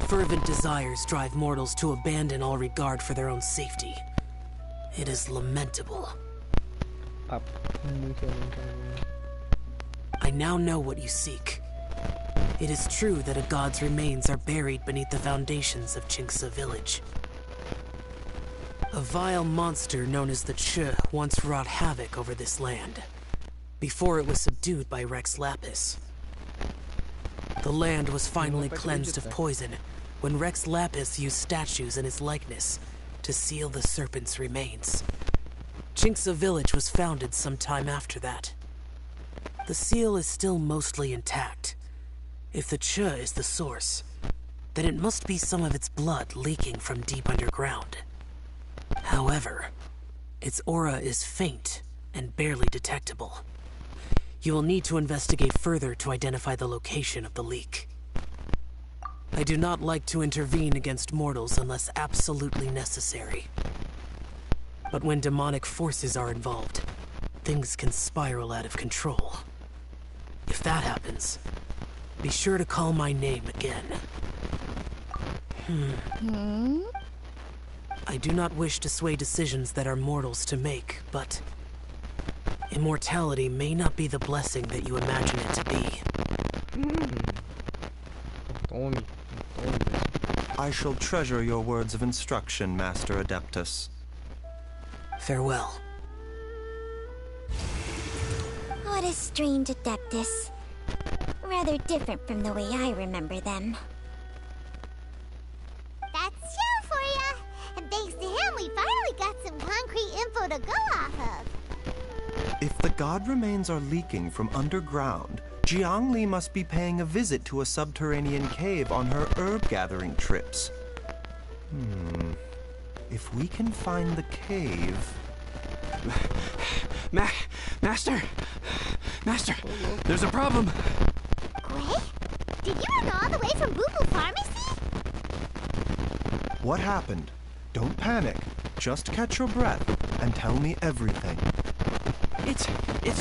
fervent desires drive mortals to abandon all regard for their own safety. It is lamentable. I now know what you seek. It is true that a god's remains are buried beneath the foundations of Jinxia village. A vile monster known as the Che once wrought havoc over this land, before it was subdued by Rex Lapis. The land was finally cleansed of poison when Rex Lapis used statues in his likeness to seal the serpent's remains. Jinxia village was founded some time after that. The seal is still mostly intact. If the Che is the source, then it must be some of its blood leaking from deep underground. However, its aura is faint and barely detectable. You will need to investigate further to identify the location of the leak. I do not like to intervene against mortals unless absolutely necessary. But when demonic forces are involved, things can spiral out of control. If that happens, be sure to call my name again. I do not wish to sway decisions that are mortals to make, but immortality may not be the blessing that you imagine it to be. I shall treasure your words of instruction, Master Adeptus. Farewell. What a strange Adeptus. Rather different from the way I remember them. That's Xiao for ya! And thanks to him, we finally got some concrete info to go off of. If the god remains are leaking from underground, Jiangli must be paying a visit to a subterranean cave on her herb-gathering trips. If we can find the cave... Master! Master! There's a problem! Gray? Did you run all the way from Boo Boo Pharmacy? What happened? Don't panic. Just catch your breath and tell me everything. It's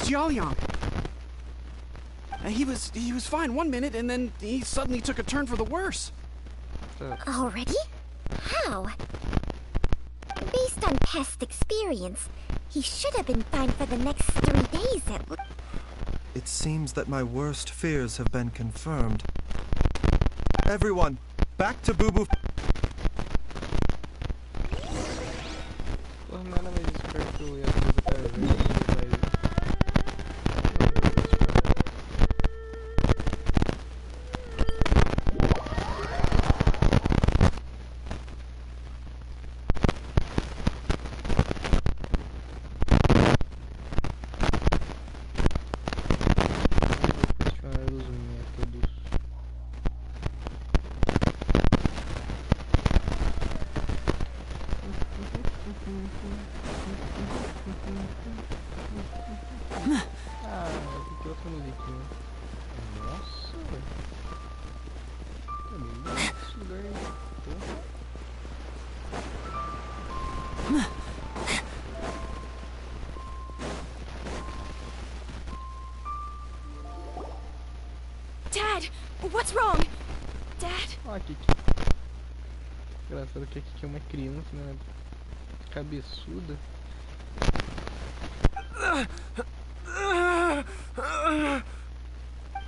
Jiaoliang. He was fine one minute, and then he suddenly took a turn for the worse. Already? How? Based on past experience, he should have been fine for the next 3 days at least. It seems that my worst fears have been confirmed. Everyone, back to Boo Boo. Porra, não era mais esperto que eu ia fazer pra ver. Que outra musiquinha. Nossa, velho. Tá bem bonito esse lugar aí. Dad, what's wrong? Dad? Ó, aqui. Engraçado que aqui é uma criança, né? Cabeçuda.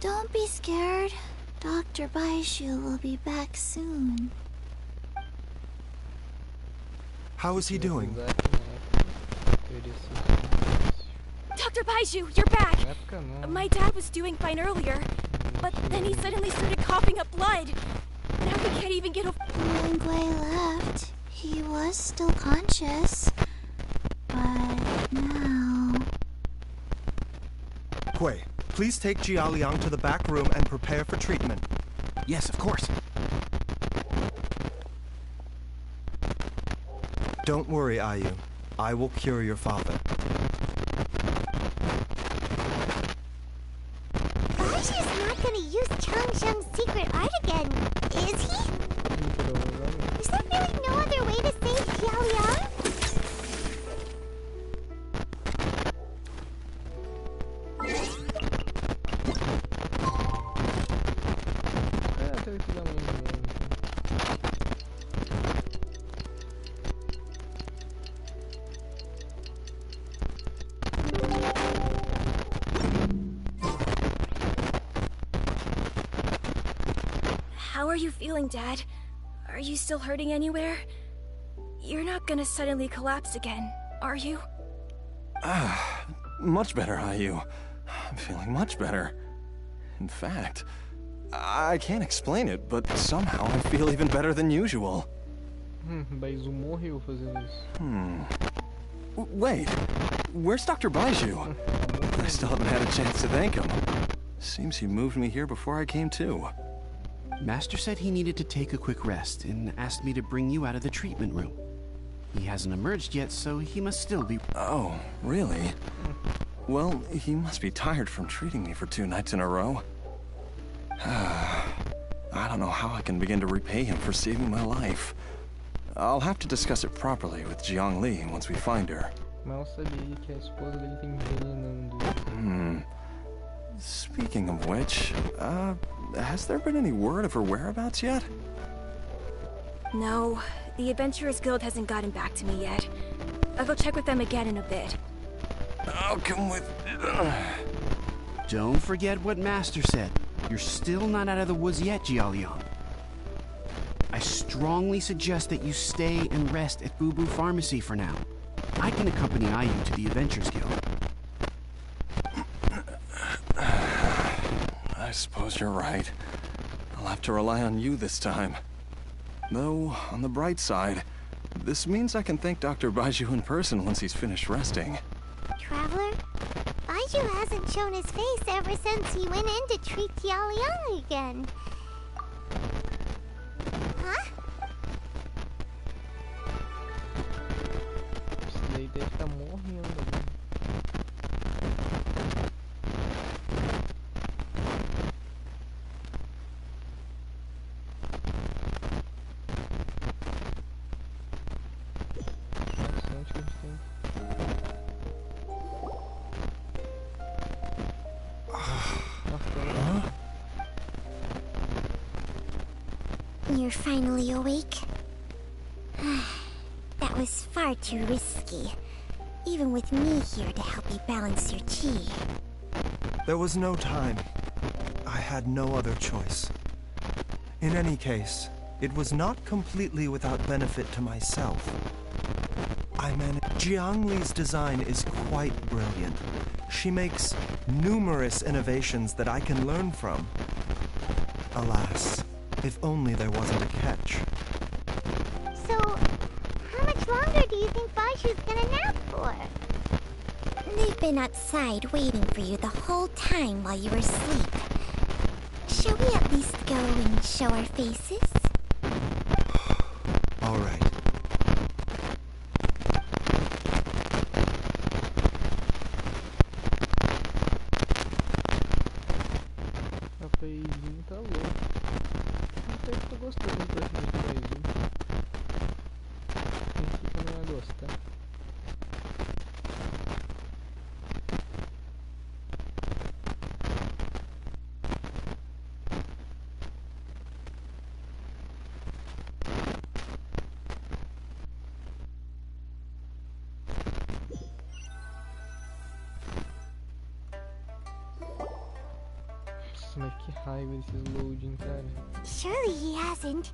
Don't be scared. Dr. Baishu will be back soon. How is he doing? Dr. Baishu, you're back! My dad was doing fine earlier, but then he suddenly started coughing up blood. Now he can't even get a... When Gui left, he was still conscious. But now... Gui, please take Jiaoliang to the back room and prepare for treatment. Yes, of course. Don't worry, Ayu. I will cure your father. Baishu's not gonna use Changsheng's secret art again, is he? Is there really no other way to save Jiaoliang? How are you feeling, Dad? Are you still hurting anywhere? You're not gonna suddenly collapse again, are you? Much better, Ayu. I'm feeling much better. In fact, I can't explain it, but somehow I feel even better than usual. Baizu morreu fazendo isso. Wait, where's Dr. Baishu? I still haven't had a chance to thank him. Seems he moved me here before I came to. Master said he needed to take a quick rest and asked me to bring you out of the treatment room. He hasn't emerged yet, so he must still be... Oh, really? Well, he must be tired from treating me for 2 nights in a row. I don't know how I can begin to repay him for saving my life. I'll have to discuss it properly with Jiang Li once we find her. Mal sabia que a esposa dele tem envenenando. Speaking of which, has there been any word of her whereabouts yet? No, the Adventurers Guild hasn't gotten back to me yet. I'll go check with them again in a bit. I'll come with... Don't forget what Master said. You're still not out of the woods yet, Jiaoliang. I strongly suggest that you stay and rest at Boo Boo Pharmacy for now. I can accompany Ayu to the Adventurers Guild. I suppose you're right. I'll have to rely on you this time. Though, on the bright side, this means I can thank Dr. Baishu in person once he's finished resting. Traveler, Baishu hasn't shown his face ever since he went in to treat Jiaoliang again. Huh? you're finally awake. That was far too risky, even with me here to help you balance your chi. There was no time. I had no other choice. In any case, it was not completely without benefit to myself. Jiang Li's design is quite brilliant. She makes numerous innovations that I can learn from. Alas, if only there wasn't a catch. So, how much longer do you think Baishu's gonna nap for? They've been outside waiting for you the whole time while you were asleep. Shall we at least go and show our faces? All right. Rapaizinho tá louco. Até que tô gostando do perfil do rapaizinho. Pensei que eu não ia gostar. Mas que raiva desses loading, cara. Surely he hasn't.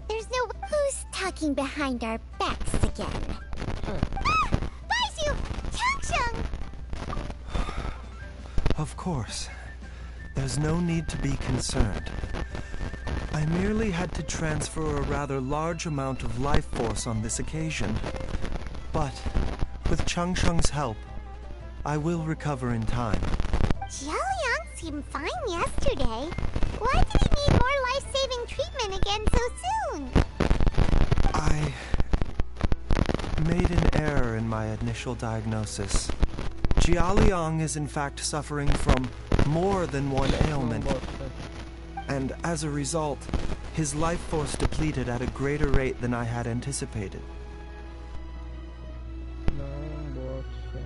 There's no... Who's talking behind our backs again? Baishu! Changsheng! Of course. There's no need to be concerned. I merely had to transfer a rather large amount of life force on this occasion. But, with Changsheng's help, I will recover in time. Jiaoliang seemed fine yesterday. Why did he need more life-saving treatment again so soon? I made an error in my initial diagnosis. Jiaoliang is in fact suffering from more than one ailment. And as a result, his life force depleted at a greater rate than I had anticipated. Não boto fé.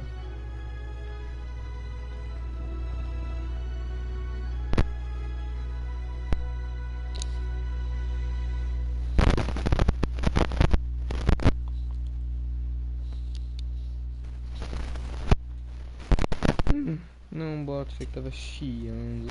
Não boto fé que tava chiando.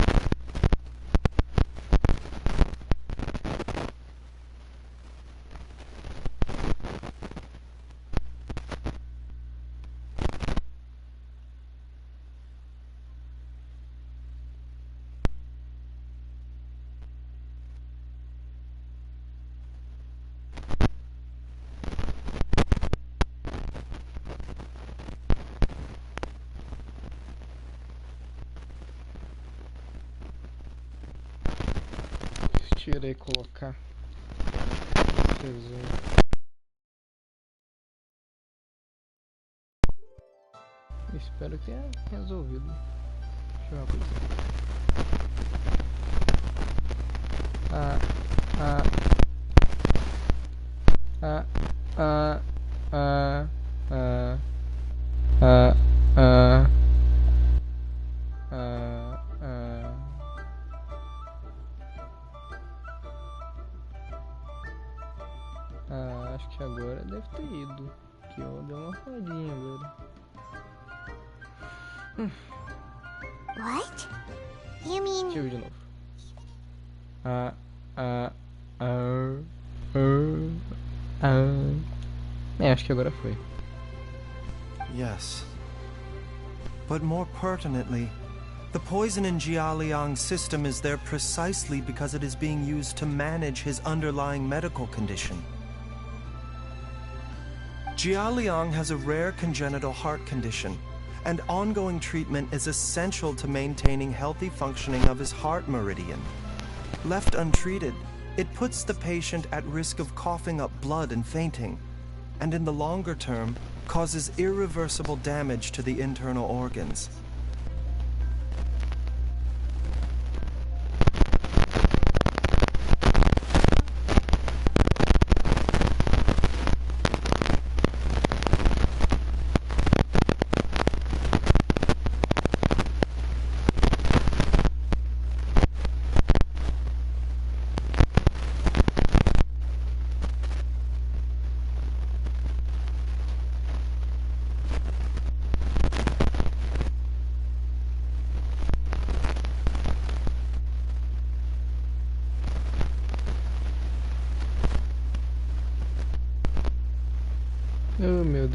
Tirei e colocar. Espero que tenha resolvido. Deixa eu ver uma coisa. Acho que agora deve ter ido. Que eu dei uma rodinha agora. What? You mean... Deixa eu ver de novo. Acho que agora foi. Yes. But more pertinently, the poison in Jiaoliang's system is there precisely because it is being used to manage his underlying medical condition. Jiaoliang has a rare congenital heart condition, and ongoing treatment is essential to maintaining healthy functioning of his heart meridian. Left untreated, it puts the patient at risk of coughing up blood and fainting, and in the longer term, causes irreversible damage to the internal organs.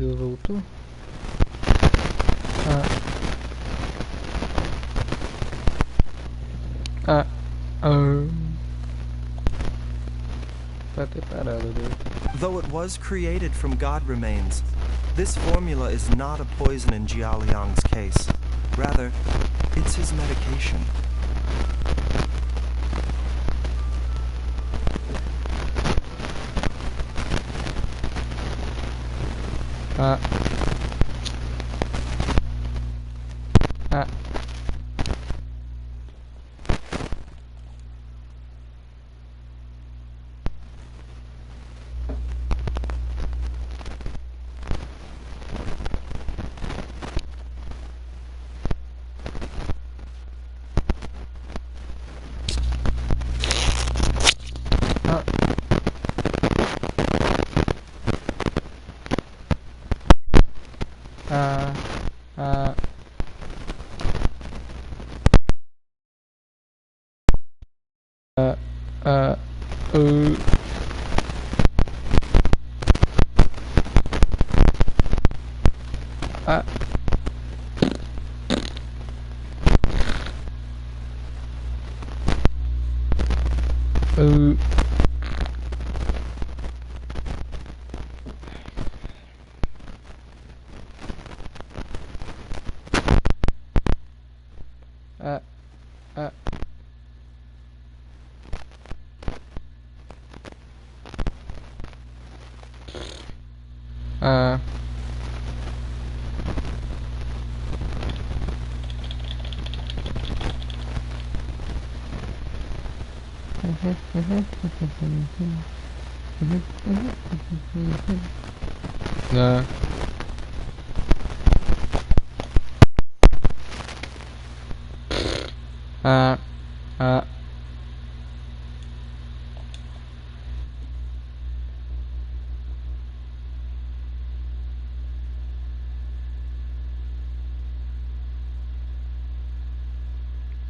Deus, voltou? Tá até parado, Deus. Though it was created from God remains, this formula is not a poison in Jialiang's case. Rather, it's his medication.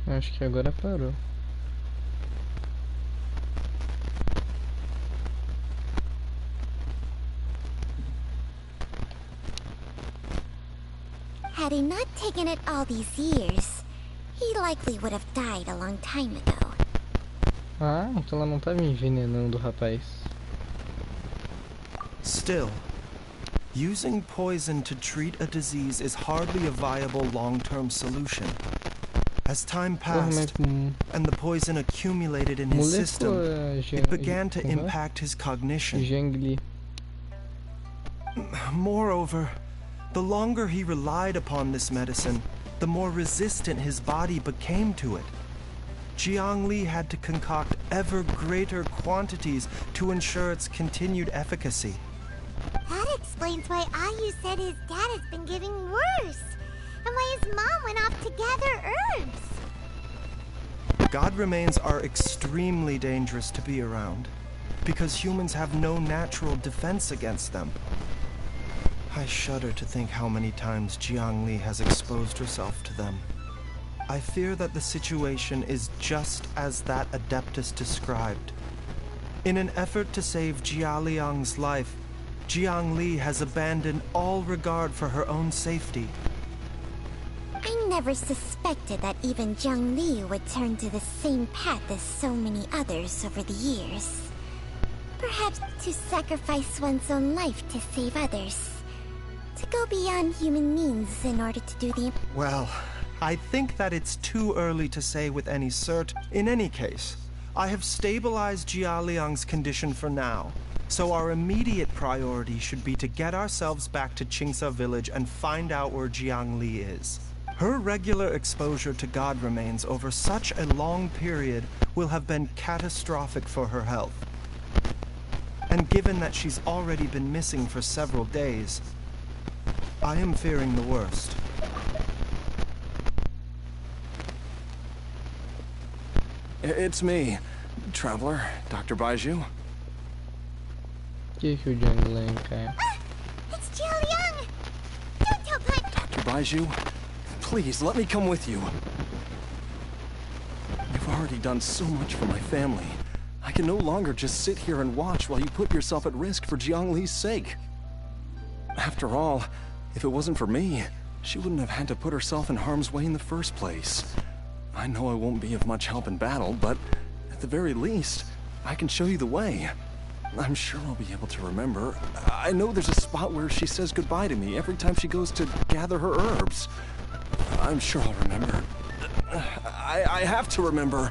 Acho que agora parou. Had he not taken it all these years, he likely would have died a long time ago. Ah, então ela não tá me envenenando, rapaz. Still, using poison to treat a disease is hardly a viable long-term solution. As time passed, and the poison accumulated in his system, it began to impact his cognition. Moreover, the longer he relied upon this medicine, the more resistant his body became to it. Jiangli had to concoct ever greater quantities to ensure its continued efficacy. That explains why Ayu said his dad has been getting worse, and why his mom went off to gather herbs. God remains are extremely dangerous to be around, because humans have no natural defense against them. I shudder to think how many times Jiangli has exposed herself to them. I fear that the situation is just as that Adeptus described. In an effort to save Jialiang's life, Jiangli has abandoned all regard for her own safety. I never suspected that even Jiangli would turn to the same path as so many others over the years. Perhaps to sacrifice one's own life to save others. To go beyond human means in order to do the... Well, I think that it's too early to say with any cert. In any case, I have stabilized Jialiang's condition for now, so our immediate priority should be to get ourselves back to Qingsa village and find out where Jiangli is. Her regular exposure to God remains over such a long period will have been catastrophic for her health. And given that she's already been missing for several days, I am fearing the worst. It's me, Traveler, Dr. Baiju. Que o Jiangling, cara? It's Jialiang! Don't tell Pat! Dr. Baiju, please let me come with you. You've already done so much for my family. I can no longer just sit here and watch while you put yourself at risk for Jiangli's sake. After all, if it wasn't for me, she wouldn't have had to put herself in harm's way in the first place. I know I won't be of much help in battle, but at the very least, I can show you the way. I'm sure I'll be able to remember. I know there's a spot where she says goodbye to me every time she goes to gather her herbs. I'm sure I'll remember. I have to remember.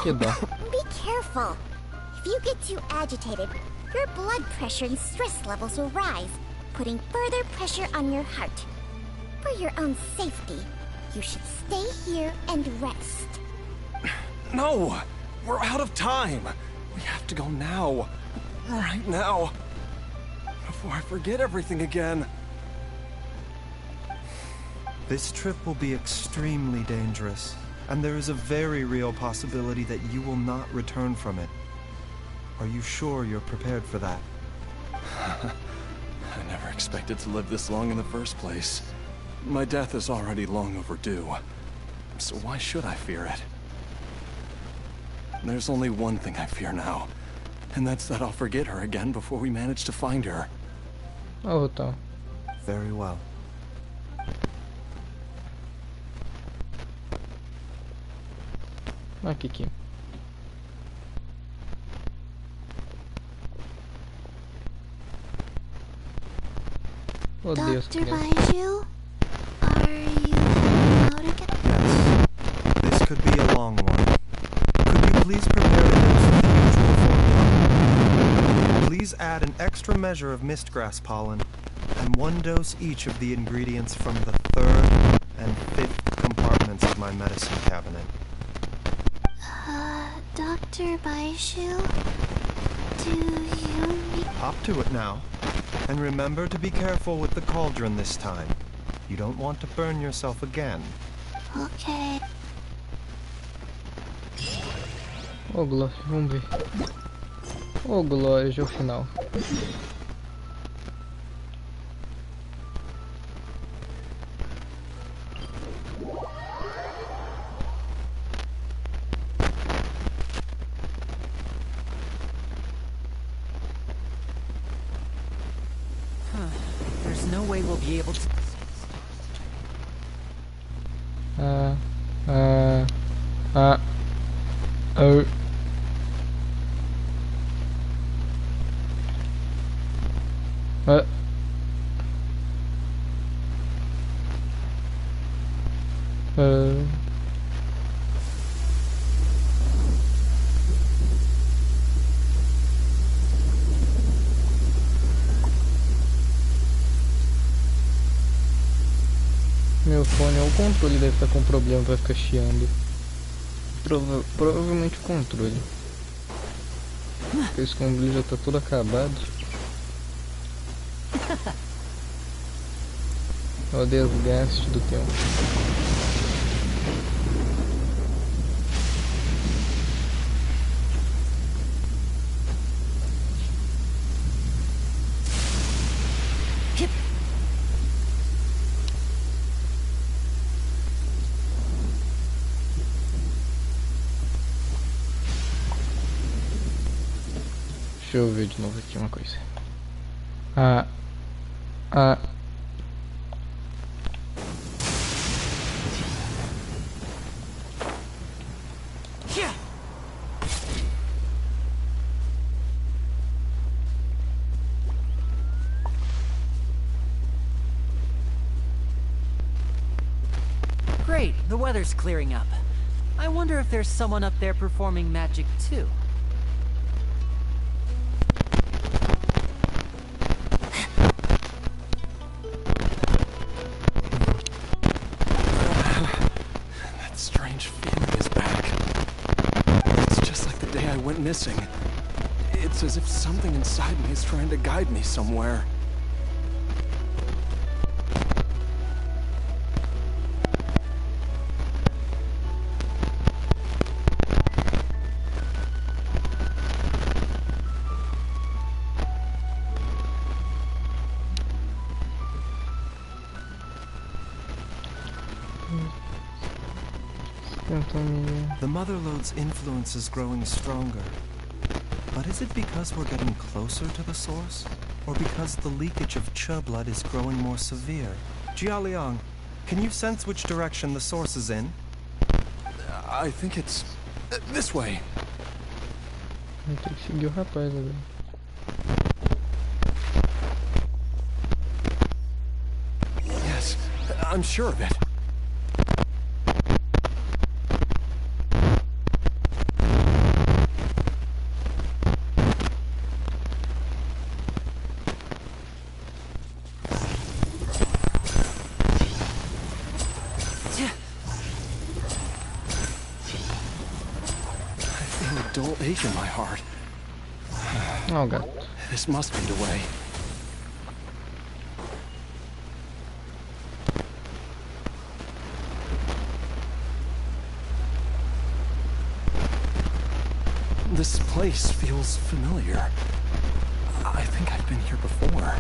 Be careful. If you get too agitated, your blood pressure and stress levels will rise, putting further pressure on your heart. For your own safety, you should stay here and rest. No! We're out of time! We have to go now. Right now. Before I forget everything again. This trip will be extremely dangerous, and there is a very real possibility that you will not return from it. Are you sure you're prepared for that? I never expected to live this long in the first place. My death is already long overdue. So why should I fear it? There's only one thing I fear now, and that's that I'll forget her again before we manage to find her. Oh, tá. Very well. Aqui. Odeio as Dr. crianças. Baiju, are you heading out again? Yes. This could be a long one. Could you please prepare the dose of the usual formula? Please add an extra measure of mistgrass pollen, and 1 dose each of the ingredients from the 3rd and 5th compartments of my medicine cabinet. Dr. Baiju, do you need... Hop to it now. And remember to be careful with the cauldron this time. You don't want to burn yourself again. Okay. Ô, Glória, vamos ver. Ô, Glória, já é o final. There's no way we'll be able to... Meu fone ou o controle deve estar com problema, vai ficar chiando. Provavelmente o controle. Porque esse controle já tá todo acabado. É o desgaste do tempo. Deixa eu ver de novo aqui uma coisa. Great, the weather's clearing up. I wonder if there's someone up there performing magic too. That strange feeling is back. It's just like the day I went missing. It's as if something inside me is trying to guide me somewhere. The Motherlode's influence is growing stronger. But is it because we're getting closer to the source? Or because the leakage of Che blood is growing more severe? Jialiang, can you sense which direction the source is in? I think it's this way. Vai ter que seguir o rapaz agora. Yes, I'm sure of it. Dull ache in my heart. Oh god. This must be the way. This place feels familiar. I think I've been here before.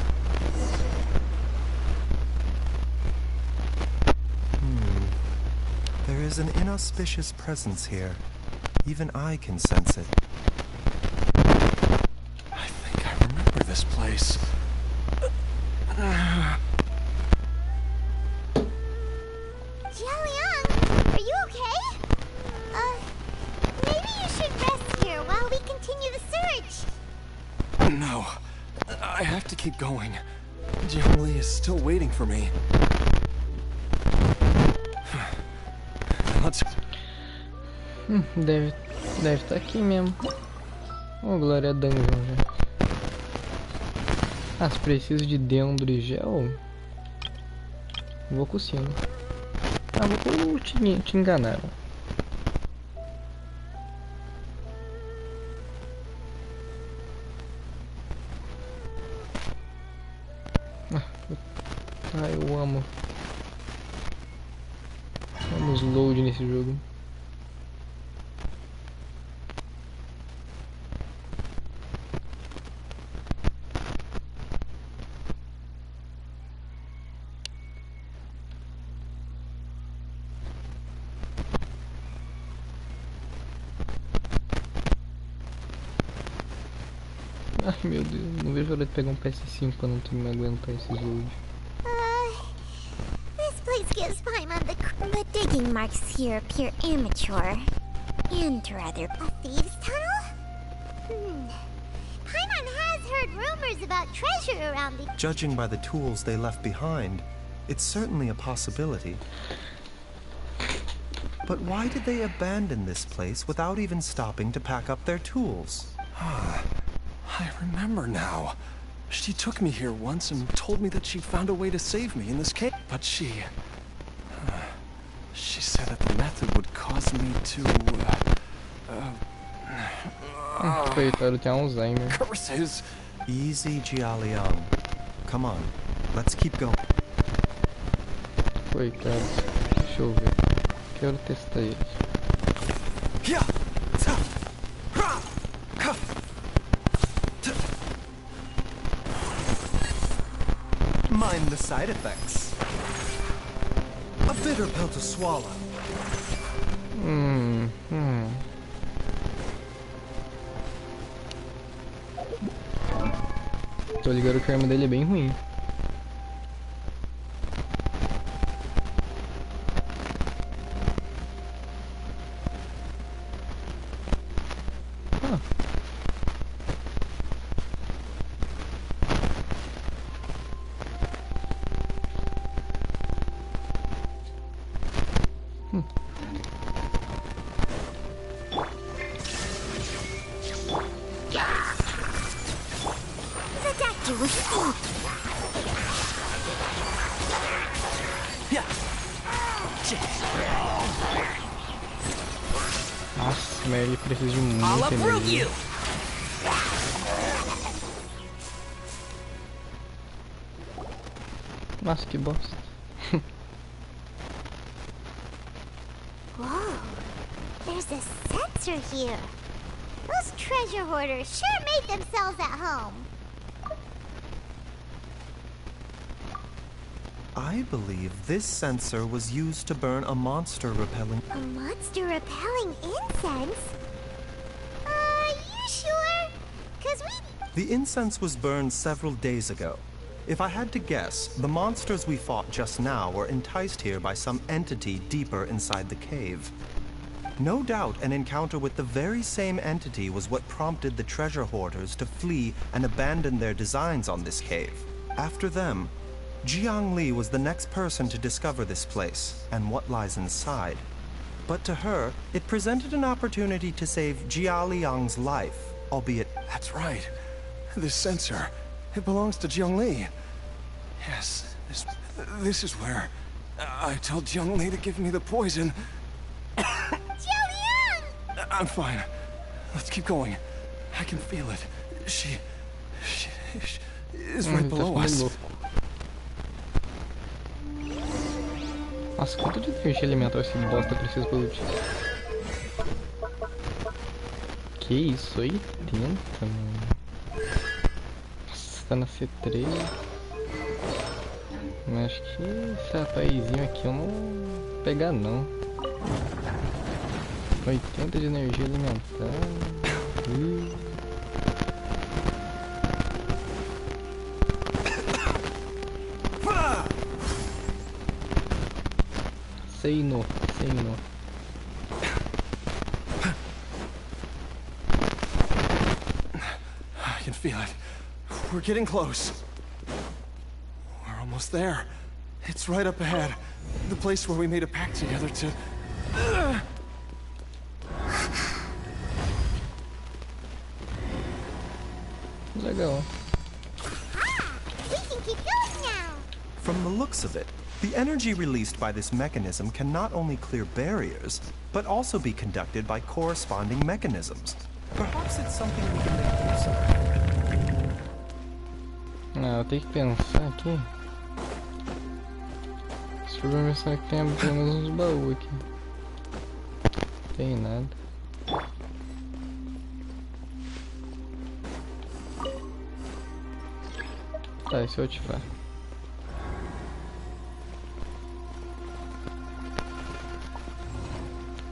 There is an inauspicious presence here. Even I can sense it. I think I remember this place. Jialiang, are you okay? Maybe you should rest here while we continue the search. No, I have to keep going. Jiangli is still waiting for me. Let's... Deve estar aqui mesmo. Oh, glória, dungeon já. Ah, se preciso de dendro e gel, vou com o sino. Ah, vou com te enganaram. Ah, eu amo. Vamos load nesse jogo. Ai meu Deus, não vejo a hora de pegar um PS5 pra não ter que me aguentar esses load. This place gives Paimon the digging marks here appear amateur. And rather a thieves' tunnel? Paimon has heard rumors about treasure around the... Judging by the tools they left behind, it's certainly a possibility. But why did they abandon this place without even stopping to pack up their tools? I remember now. She took me here once and told me that she found a way to save me in this cave. But she said that the method would cause me to, Coitado, tem Alzheimer. Curses! Easy, Jialiang. Come on, let's keep going. Coitado. Deixa eu ver. Quero testar ele. Mind the side effects. A bitter pill to swallow. Tô ligado que a arma dele é bem ruim. Nossa, mas ele precisa de muita energia. Nossa, que bosta. Whoa, there's a sensor here. Those treasure hoarders sure made themselves at home. I believe this sensor was used to burn a monster repelling... A monster repelling incense? You sure? The incense was burned several days ago. If I had to guess, the monsters we fought just now were enticed here by some entity deeper inside the cave. No doubt an encounter with the very same entity was what prompted the treasure hoarders to flee and abandon their designs on this cave. After them, Jiang Li was the next person to discover this place and what lies inside. But to her, it presented an opportunity to save Jia Liang's life, albeit... That's right. This sensor, it belongs to Jiang Li. Yes, this is where I told Jiang Li to give me the poison. I'm fine. Let's keep going. I can feel it. She is right below us. Nossa, quanto de energia elemental esse bosta precisa pra lutar? Que isso? 80, mano. Nossa, tá na C3. Mas acho que esse rapazinho aqui eu não vou pegar não. 80 de energia elemental. Sei no. I can feel it. We're getting close. We're almost there. It's right up ahead. The place where we made a pact together to... Legal. We can keep going now. From the looks of it, the energy released by this mechanism can not only clear barriers, but also be conducted by corresponding mechanisms. Perhaps it's something we can make use of. Ah, eu tenho que pensar aqui. Deixa eu pensar que tem pelo menos uns baús aqui. Não tem nada. Tá, e se eu ativar?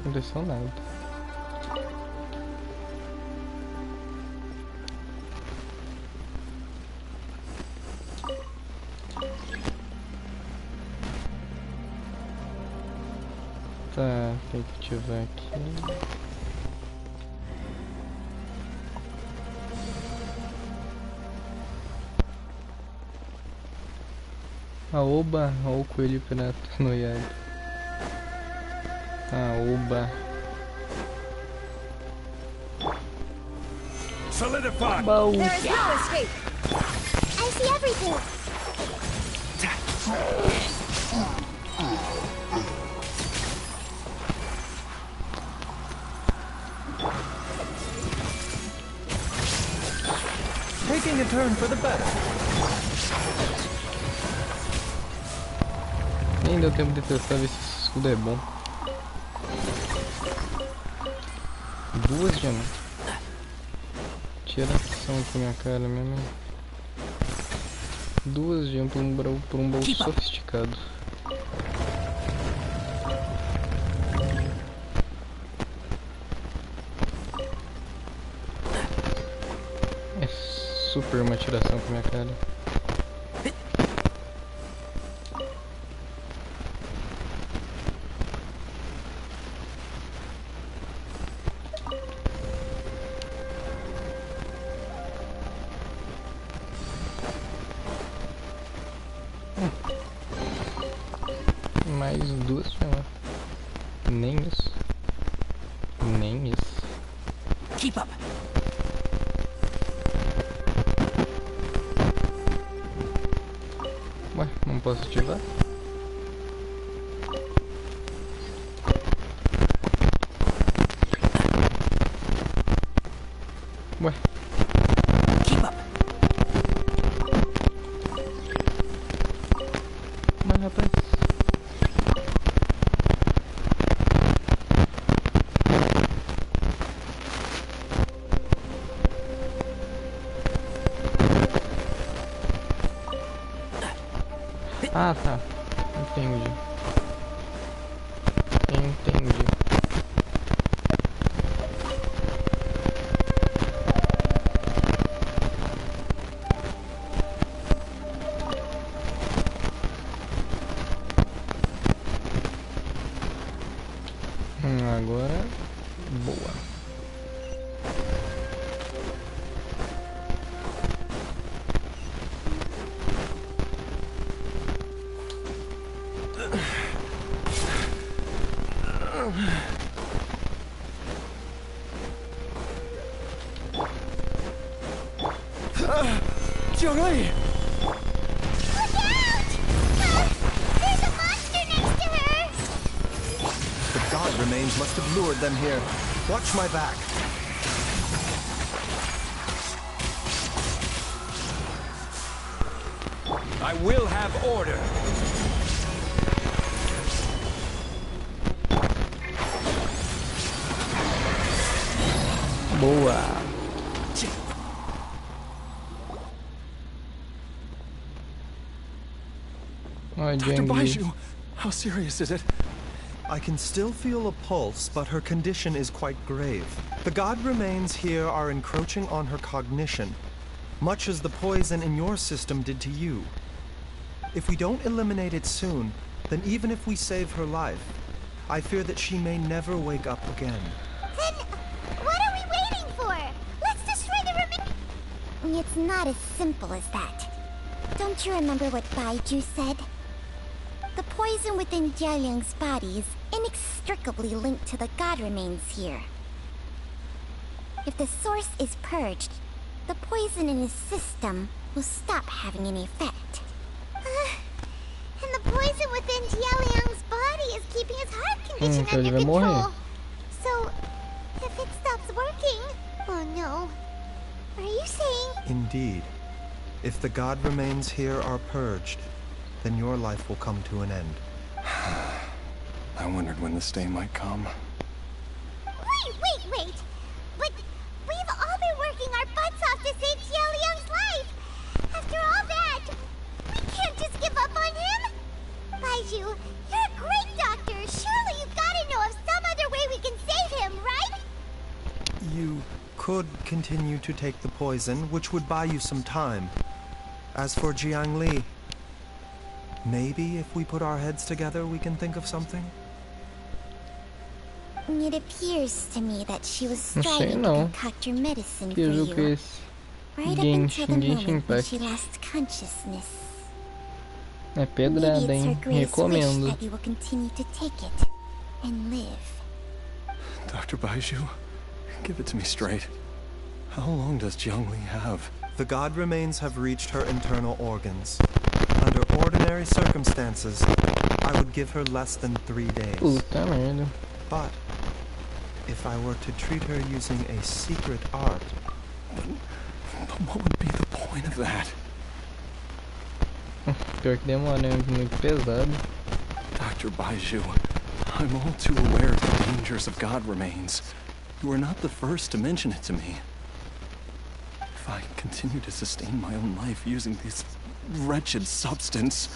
Não aconteceu nada. Tá, tem que ativar aqui. Aoba, olha o coelho pirata noiado. Aoba. Solidify. Baú. There is no escape. I see everything. Taking a turn for the better. Nem deu tempo de testar ver se esse escudo é bom. 2 gemas. Tiração com minha cara mesmo. 2 gemas por um baú sofisticado. É super uma tiração com minha cara. Mais 2 gemas. Nem isso. Nem isso. Keep up. Ué, não posso ativar? Ué. Keep up. Mas rapaz. Ah, tá. Entendi. Entendi. Agora, boa. Jiangli! Look out! There's a monster next to her! The god remains must have lured them here. Watch my back. I will have order. Boa. Ai, Dr. Jiangli. Baizhu, how serious is it? I can still feel a pulse, but her condition is quite grave. The god remains here are encroaching on her cognition, much as the poison in your system did to you. If we don't eliminate it soon, then even if we save her life, I fear that she may never wake up again. Then, what are we waiting for? Let's destroy the remains. It's not as simple as that. Don't you remember what Baizhu said? The poison within Jialiang's body is inextricably linked to the god remains here. If the source is purged, the poison in his system will stop having any effect. And the poison within Jialiang's body is keeping his heart condition so under ele vai morrer. control. So, if it stops working... Oh no. Are you saying... Indeed. If the god remains here are purged, then your life will come to an end. I wondered when this day might come. Wait! But we've all been working our butts off to save Jialiang's life! After all that, we can't just give up on him! Baizhu, you're a great doctor! Surely you've gotta know of some other way we can save him, right? You could continue to take the poison, which would buy you some time. As for Jiangli, maybe if we put our heads together, we can think of something? It appears to me that she was Não sei striving to não. concoct your medicine for Que jogo é you. esse? Right up until the Genshin moment when Impact. she lost consciousness. É Maybe pedrada, it's her hein? greatest wish Recomendo. that you will continue to take it and live. Dr. Baizhu, give it to me straight. How long does Jiangli have? The god remains have reached her internal organs. Under ordinary circumstances, I would give her less than 3 days. Puta merda. But if I were to treat her using a secret art, But what would be the point of that? Pior que demora, é muito pesado. Dr. Baizhu, I'm all too aware of the dangers of god remains. You are not the first to mention it to me. If I continue to sustain my own life using this wretched substance,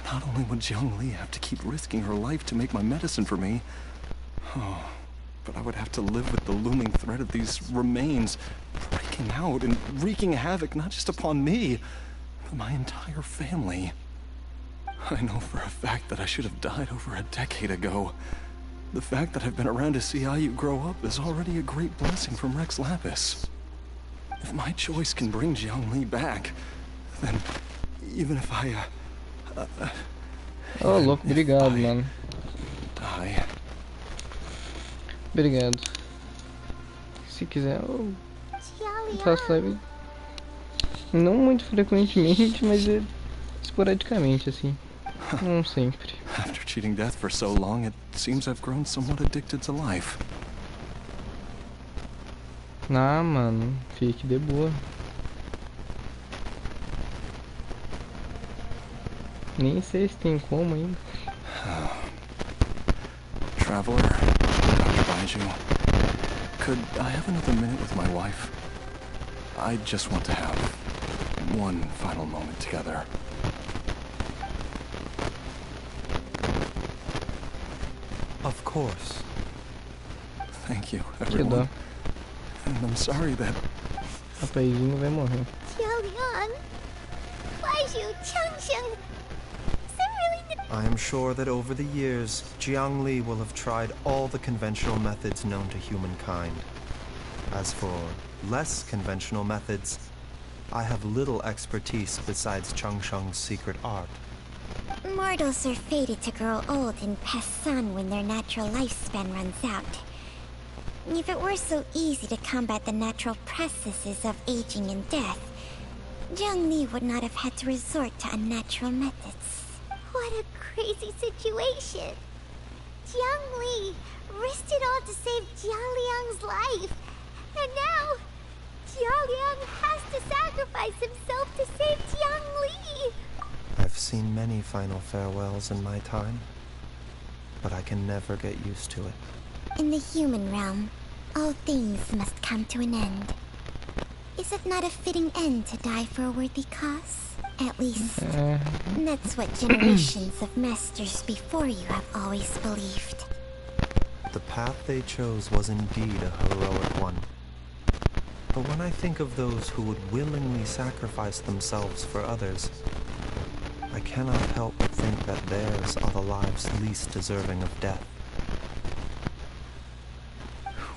not only would Jiangli have to keep risking her life to make my medicine for me, but I would have to live with the looming threat of these remains breaking out and wreaking havoc not just upon me, but my entire family. I know for a fact that I should have died over a decade ago. The fact that I've been around to see how you grow up is already a great blessing from Rex Lapis. If my choice can bring Jiangli back, then even if I, Ô, louco, obrigado, mano. die, Obrigado. Se quiser, eu faço live. Não muito frequentemente, mas é esporadicamente, assim. Não sempre. after cheating death for so long, it seems I've grown somewhat addicted to life. Ah, mano, fique de boa. Nem sei se tem como ainda. Traveler, Dr. Baizhu, could I have another minute with my wife? I just want to have one final moment together. of course. Thank you, Que everyone. dó. And I'm sorry that Rapazinho vai morrer. Jialiang, Baizhu, Changsheng. Is that really the I am sure that over the years, Jiang Li will have tried all the conventional methods known to humankind. As for less conventional methods, I have little expertise besides Changsheng's secret art. Mortals are fated to grow old and pass on when their natural lifespan runs out. If it were so easy to combat the natural processes of aging and death, Jiang Li would not have had to resort to unnatural methods. What a crazy situation! Jiang Li risked it all to save Jialiang's life, and now Jialiang has to sacrifice himself to save Jiang Li! I've seen many final farewells in my time, but I can never get used to it. In the human realm, all things must come to an end. Is it not a fitting end to die for a worthy cause? At least, that's what generations of masters before you have always believed. The path they chose was indeed a heroic one. But when I think of those who would willingly sacrifice themselves for others, I cannot help but think that theirs are the lives least deserving of death.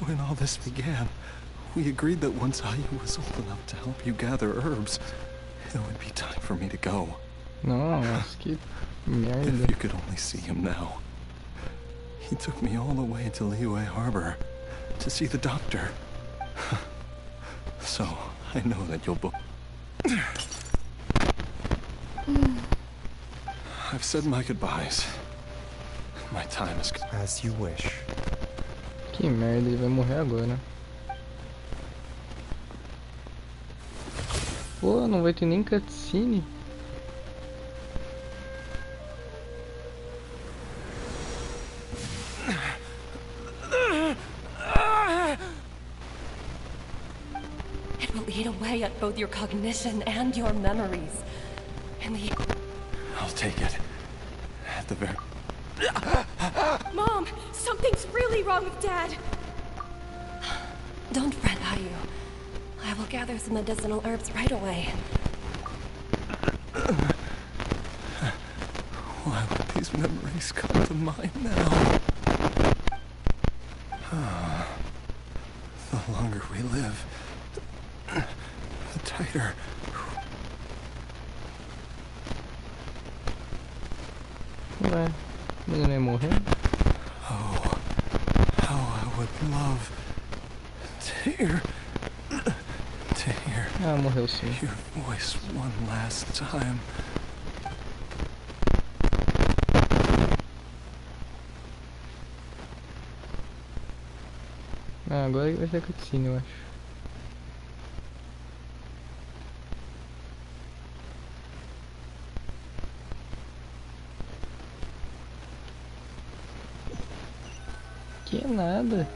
When all this began, we agreed that once Ayu was old enough to help you gather herbs, it would be time for me to go. Nossa, que merda. If you could only see him now. He took me all the way to Liyue Harbor to see the doctor. So, I know that you'll I've said my goodbyes. My time is... As you wish. Que merda, ele vai morrer agora. Pô, não vai ter nem cutscene. It will eat away at both your cognition and your memories. And the... I'll take it. At the very... Mom, something's really wrong with Dad. Don't fret, Ayu. I will gather some medicinal herbs right away. Why would these memories come to mind now? The longer we live, the tighter... Ué, mas ele não ia morrer? Oh, how I would love to hear Ah, morreu sim. your voice one last time. Ah, agora vai ser cutscene, eu acho. Que nada.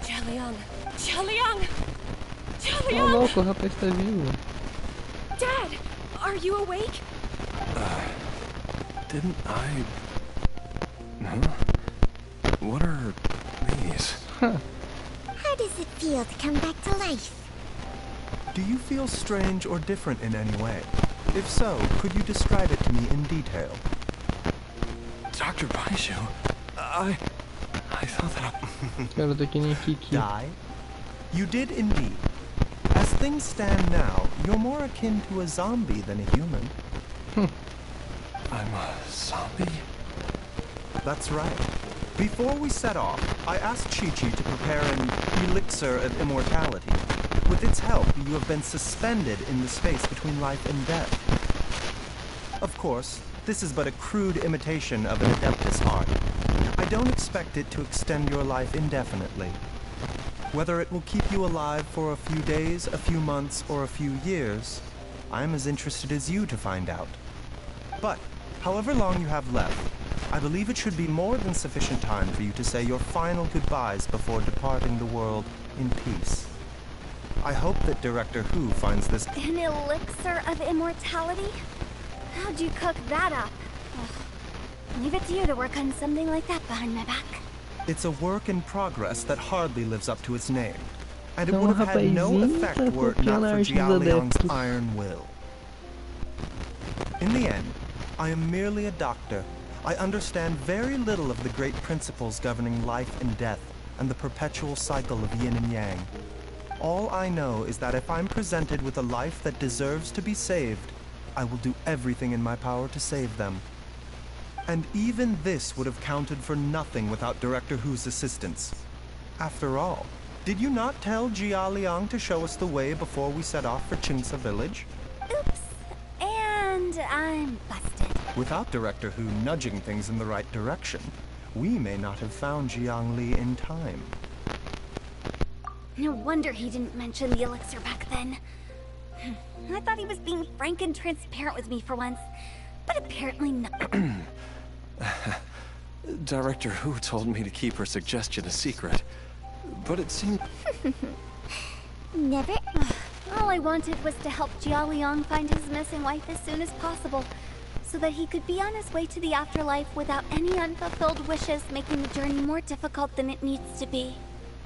Jialiang! Ô louco, o rapaz tá vivo. Dad, are you awake? Didn't I... Huh? What are these? How does it feel to come back to life? Do you feel strange or different in any way? If so, could you describe it to me in detail? Dr. Baishu, I thought that... Garota que nem Kiki. Die? You did indeed. As things stand now, you're more akin to a zombie than a human. I'm a zombie? That's right. Before we set off, I asked Chi-Chi to prepare an elixir of immortality. With its help, you have been suspended in the space between life and death. Of course, this is but a crude imitation of an Adeptus art. I don't expect it to extend your life indefinitely. Whether it will keep you alive for a few days, a few months, or a few years, I'm as interested as you to find out. But, however long you have left, I believe it should be more than sufficient time for you to say your final goodbyes before departing the world in peace. I hope that Director Hu finds this... An elixir of immortality? How'd you cook that up? Ugh. Leave it to you to work on something like that behind my back. It's a work in progress that hardly lives up to its name. and it would have had no effect were it not for Jialiang's adeptos. iron will. In the end, I am merely a doctor. I understand very little of the great principles governing life and death, and the perpetual cycle of yin and yang. All I know is that if I'm presented with a life that deserves to be saved, I will do everything in my power to save them. And even this would have counted for nothing without Director Hu's assistance. After all, did you not tell Jia Liang to show us the way before we set off for Qingce Village? Oops. And I'm busted. Without Director Hu nudging things in the right direction, we may not have found Jiang Li in time. No wonder he didn't mention the elixir back then. I thought he was being frank and transparent with me for once, but apparently not. Director Hu told me to keep her suggestion a secret, but it seemed... Never. All I wanted was to help Jia Liang find his missing wife as soon as possible, so that he could be on his way to the afterlife without any unfulfilled wishes making the journey more difficult than it needs to be.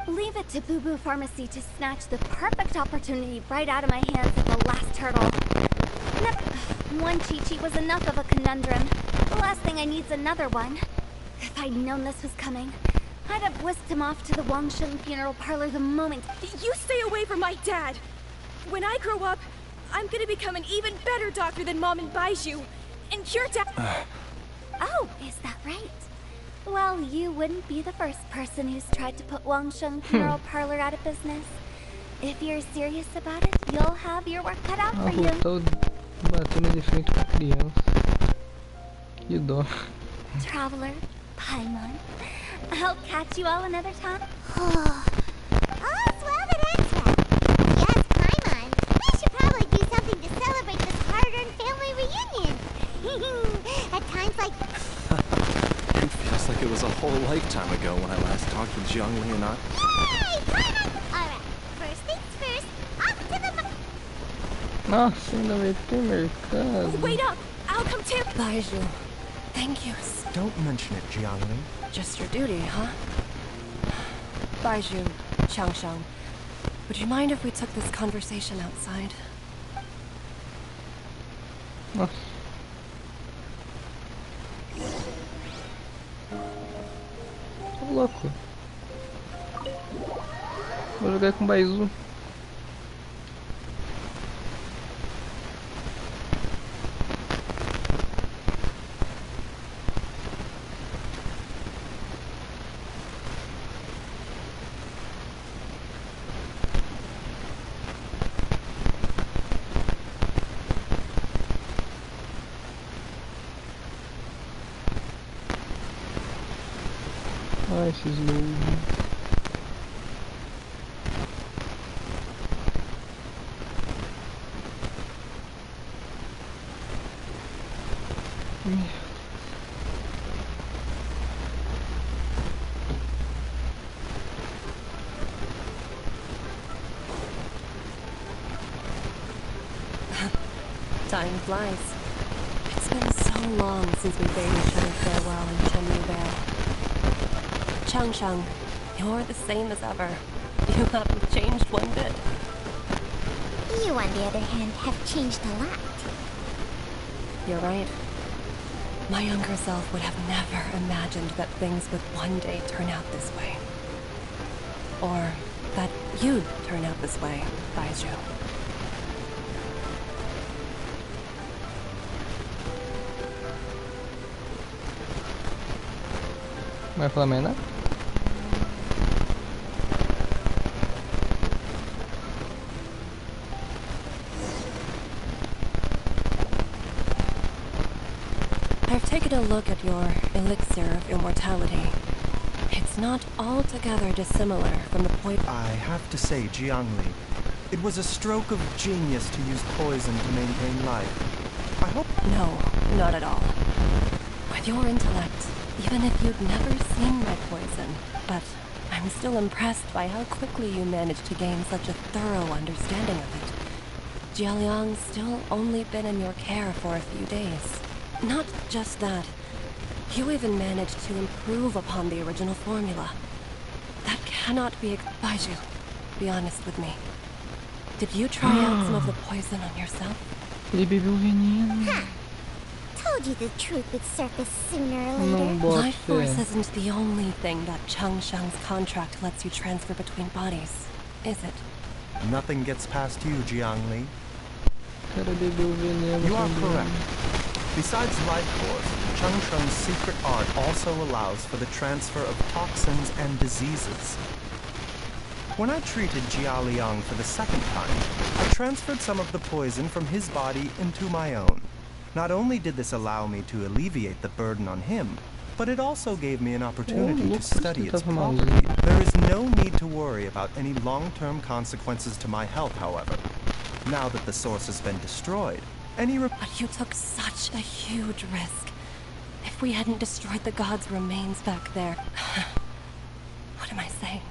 Leave it to Boo Boo Pharmacy to snatch the perfect opportunity right out of my hands at the last hurdle. One Chi-Chi was enough of a conundrum. The last thing I need's another one. If I'd known this was coming, I'd have whisked him off to the Wangshen funeral parlor the moment. You stay away from my dad! When I grow up, I'm gonna become an even better doctor than Mom and Baizhu. And your dad... Oh, is that right? Well, you wouldn't be the first person who's tried to put Wangshen funeral parlor out of business. If you're serious about it, you'll have your work cut out for you. Batendo de frente com a criança. Que dó. Traveler, Paimon. I'll catch you all another time. Oh, swell that answer. Yes, Paimon. We should probably do something to celebrate this hard-earned family reunion. At times like... It feels like it was a whole lifetime ago when I last talked with Jiang Li and I... Yay! Paimon! Alright, first things first, off to the... Nossa, ainda vai ter mercado. Wait up! I'll come too! Baizhu, thank you. Don't mention it, Jiang Li. Just your duty, huh? Baizhu, Changsheng, would you mind if we took this conversation outside? Nossa. Tô louco. Vou jogar com Baizhu. Ah, esses lobos. Time flies. It's been so long since we bade each other farewell in Chenyu Vale. Changsheng, you're the same as ever. You haven't changed one bit. You, on the other hand, have changed a lot. You're right. My younger self would have never imagined that things would one day turn out this way. Or that you'd turn out this way, Baizhu. Vai falar mais nada? I've taken a look at your elixir of immortality. It's not altogether dissimilar from the point... I have to say, Jiang Li, it was a stroke of genius to use poison to maintain life. I hope... No, not at all. With your intellect, even if you'd never seen my poison, but I'm still impressed by how quickly you managed to gain such a thorough understanding of it. Jialiang's still only been in your care for a few days. Not just that, you even managed to improve upon the original formula. That cannot be Baizhu. be honest with me. Did you try out some of the poison on yourself? Ele bebeu veneno. Told you the truth would surface sooner or Não later. boto Life force fé. isn't the only thing that Changsheng's contract lets you transfer between bodies, is it? Nothing gets past you, Jiangli. O cara bebeu veneno. You are também. correct. Besides life force, Changsheng's secret art also allows for the transfer of toxins and diseases. When I treated Jia Liang for the second time, I transferred some of the poison from his body into my own. Not only did this allow me to alleviate the burden on him, but it also gave me an opportunity to study its properties. There is no need to worry about any long-term consequences to my health, however. Now that the source has been destroyed, But you took such a huge risk. If we hadn't destroyed the god's remains back there... What am I saying?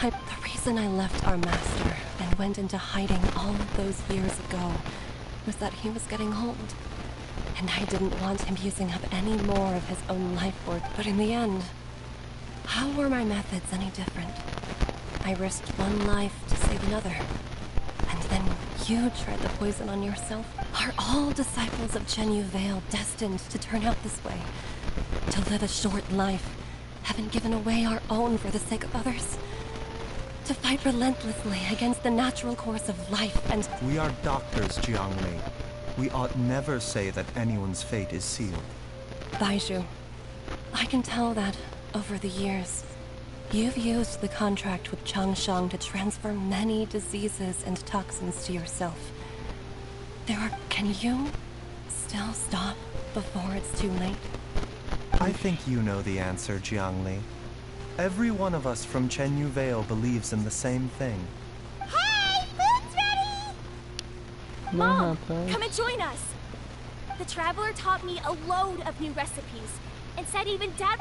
The reason I left our master and went into hiding all of those years ago was that he was getting old. And I didn't want him using up any more of his own life force. But in the end, how were my methods any different? I risked one life to save another. And then you tried the poison on yourself? Are all disciples of Chenyu Vale destined to turn out this way? To live a short life, having given away our own for the sake of others? To fight relentlessly against the natural course of life and... We are doctors, Jiangli. We ought never say that anyone's fate is sealed. Baizhu, I can tell that, over the years, you've used the contract with Changsheng to transfer many diseases and toxins to yourself. Can you still stop before it's too late? I think you know the answer, Jiangli. Every one of us from Chenyu Vale believes in the same thing. Hey, food's ready! Mom, come and join us. The Traveler taught me a load of new recipes and said even Dad...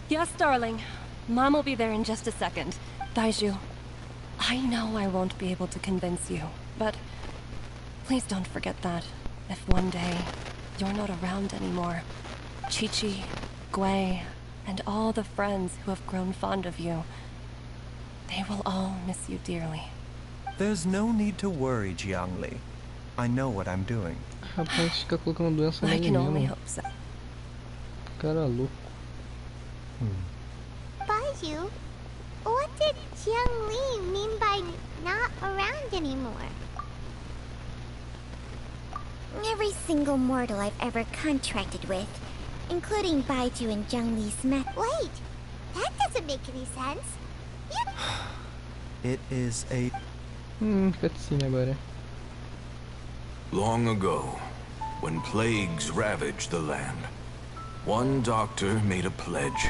Yes, darling. Mom will be there in just a second. Baizhu, I know I won't be able to convince you, but please don't forget that if one day you're not around anymore, Chi-Chi, Gui, and all the friends who have grown fond of you, they will all miss you dearly. There's no need to worry, Jiangli. I know what I'm doing. Rapaz, fica colocando doença no I can only menino. hope so. Cara louco. Baizhu, what did Jiang Li mean by not around anymore? Every single mortal I've ever contracted with, including Baizhu and Jiang Li's Wait, that doesn't make any sense. It is a... Cutscene agora. Long ago, when plagues ravaged the land, one doctor made a pledge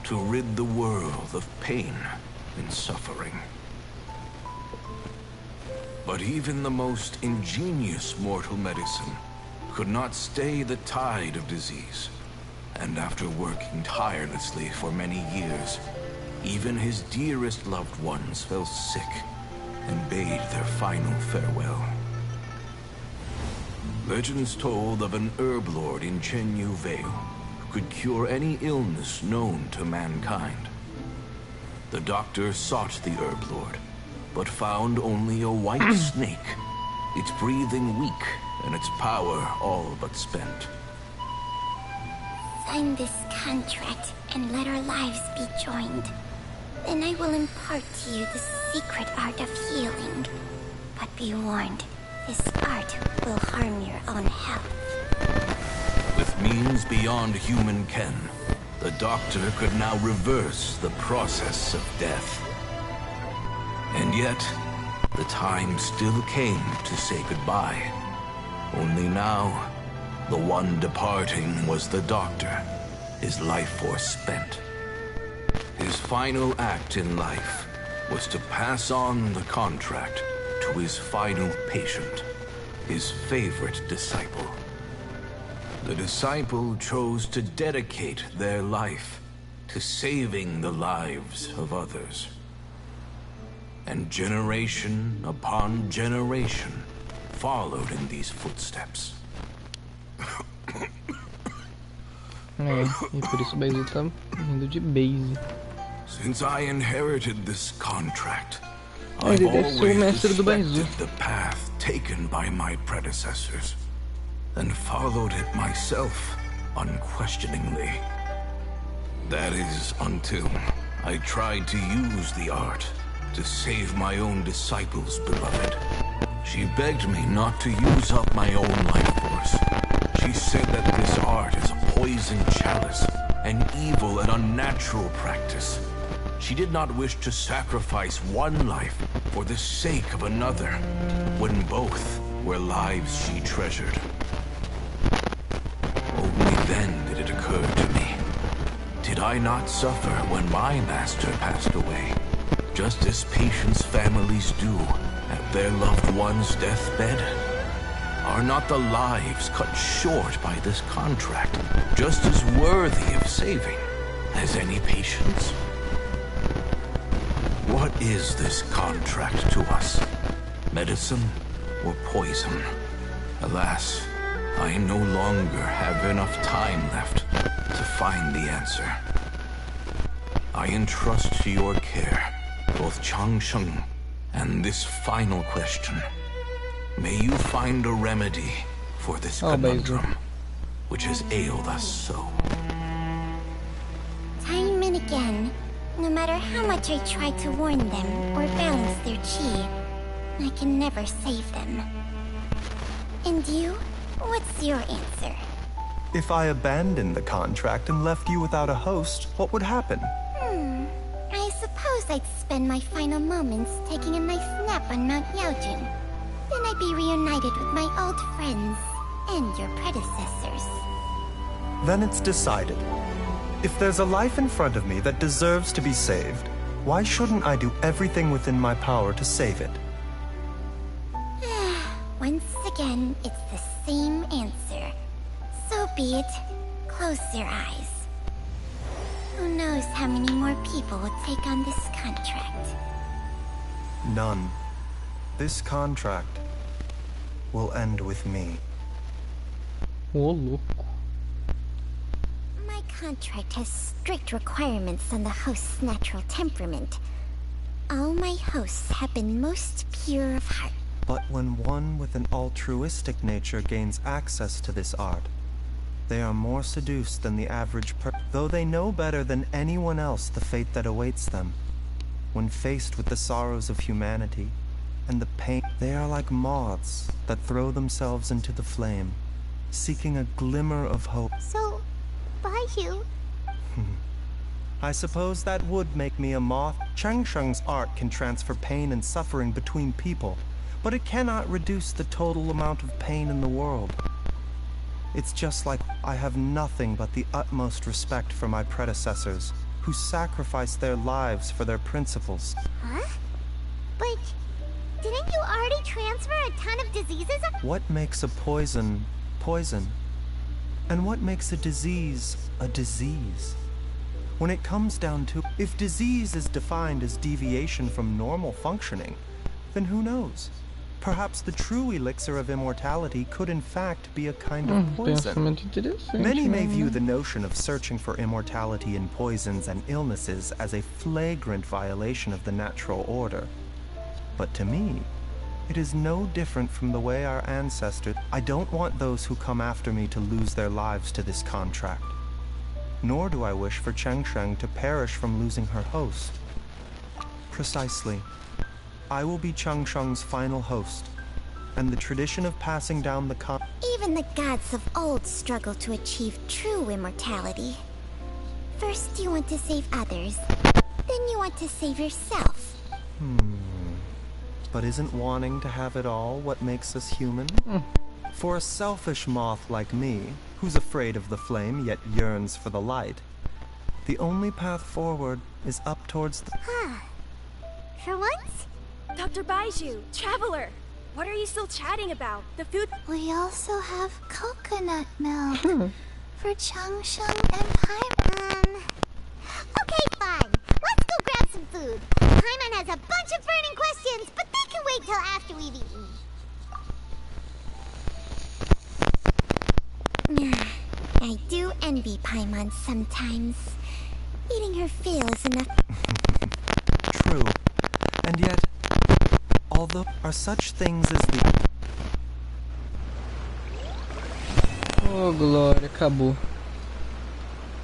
to rid the world of pain and suffering. But even the most ingenious mortal medicine could not stay the tide of disease. And after working tirelessly for many years, even his dearest loved ones fell sick and bade their final farewell. Legends told of an herb lord in Chenyu Vale who could cure any illness known to mankind. The doctor sought the herb lord, but found only a white snake, its breathing weak and its power all but spent. Sign this contract and let our lives be joined. Then I will impart to you the secret art of healing. But be warned, this art will harm your own health. With means beyond human ken, the doctor could now reverse the process of death. And yet, the time still came to say goodbye. Only now, the one departing was the doctor, his life force spent. His final act in life was to pass on the contract to his final patient, his favorite disciple. The disciple chose to dedicate their life to saving the lives of others. And generation upon generation followed in these footsteps. E por isso o Baizhu tá indo de base. Since I inherited this contract, Ele I've deve ser o always mestre do respected Baizu. the path taken by my predecessors, and followed it myself unquestioningly. That is until I tried to use the art to save my own disciples' beloved. She begged me not to use up my own life force. She said that this art is a poison chalice, an evil and unnatural practice. She did not wish to sacrifice one life for the sake of another, when both were lives she treasured. Only then did it occur to me. Did I not suffer when my master passed away, just as patients' families do at their loved one's deathbed? Are not the lives cut short by this contract just as worthy of saving as any patients? What is this contract to us? Medicine or poison? Alas, I no longer have enough time left to find the answer. I entrust to your care both Changsheng and this final question. May you find a remedy for this conundrum, which has ailed us so. Time and again, no matter how much I try to warn them or balance their chi, I can never save them. And you? What's your answer? If I abandoned the contract and left you without a host, what would happen? I suppose I'd spend my final moments taking a nice nap on Mount Yaojun. Then I'd be reunited with my old friends and your predecessors. Then it's decided. If there's a life in front of me that deserves to be saved, why shouldn't I do everything within my power to save it? Once again, it's the same answer. So be it. Close your eyes. Who knows how many more people will take on this contract? None. This contract will end with me. Ô, louco. My contract has strict requirements on the host's natural temperament. All my hosts have been most pure of heart. But when one with an altruistic nature gains access to this art, they are more seduced than the average person, though they know better than anyone else the fate that awaits them. When faced with the sorrows of humanity and the pain, they are like moths that throw themselves into the flame, seeking a glimmer of hope. So, Baiyu? I suppose that would make me a moth. Changsheng's art can transfer pain and suffering between people, but it cannot reduce the total amount of pain in the world. It's just like I have nothing but the utmost respect for my predecessors, who sacrificed their lives for their principles. Huh? But didn't you already transfer a ton of diseases? What makes a poison, poison? And what makes a disease, a disease? When it comes down to, if disease is defined as deviation from normal functioning, then who knows? Perhaps the true elixir of immortality could in fact be a kind of poison. Many may view the notion of searching for immortality in poisons and illnesses as a flagrant violation of the natural order. But to me, it is no different from the way our ancestors... I don't want those who come after me to lose their lives to this contract. Nor do I wish for Changsheng to perish from losing her host. Precisely. I will be Changsheng's final host, and the tradition of passing down the Even the gods of old struggle to achieve true immortality. First you want to save others, then you want to save yourself. But isn't wanting to have it all what makes us human? For a selfish moth like me, who's afraid of the flame yet yearns for the light, the only path forward is up towards the... For once? Dr. Baizu, Traveler! What are you still chatting about? The food... We also have coconut milk for Changsheng and Paimon. Okay, fine. Let's go grab some food. Paimon has a bunch of burning questions, but they can wait till after we've eaten. I do envy Paimon sometimes. Eating her fill is enough. True. And yet, although are such things as the... Oh, glória, acabou.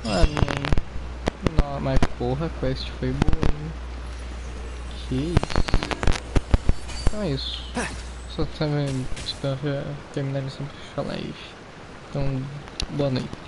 Ah, não, mas porra, a quest foi boa, hein? Que isso? Então é isso. Só também espero terminar essa live. Então, boa noite.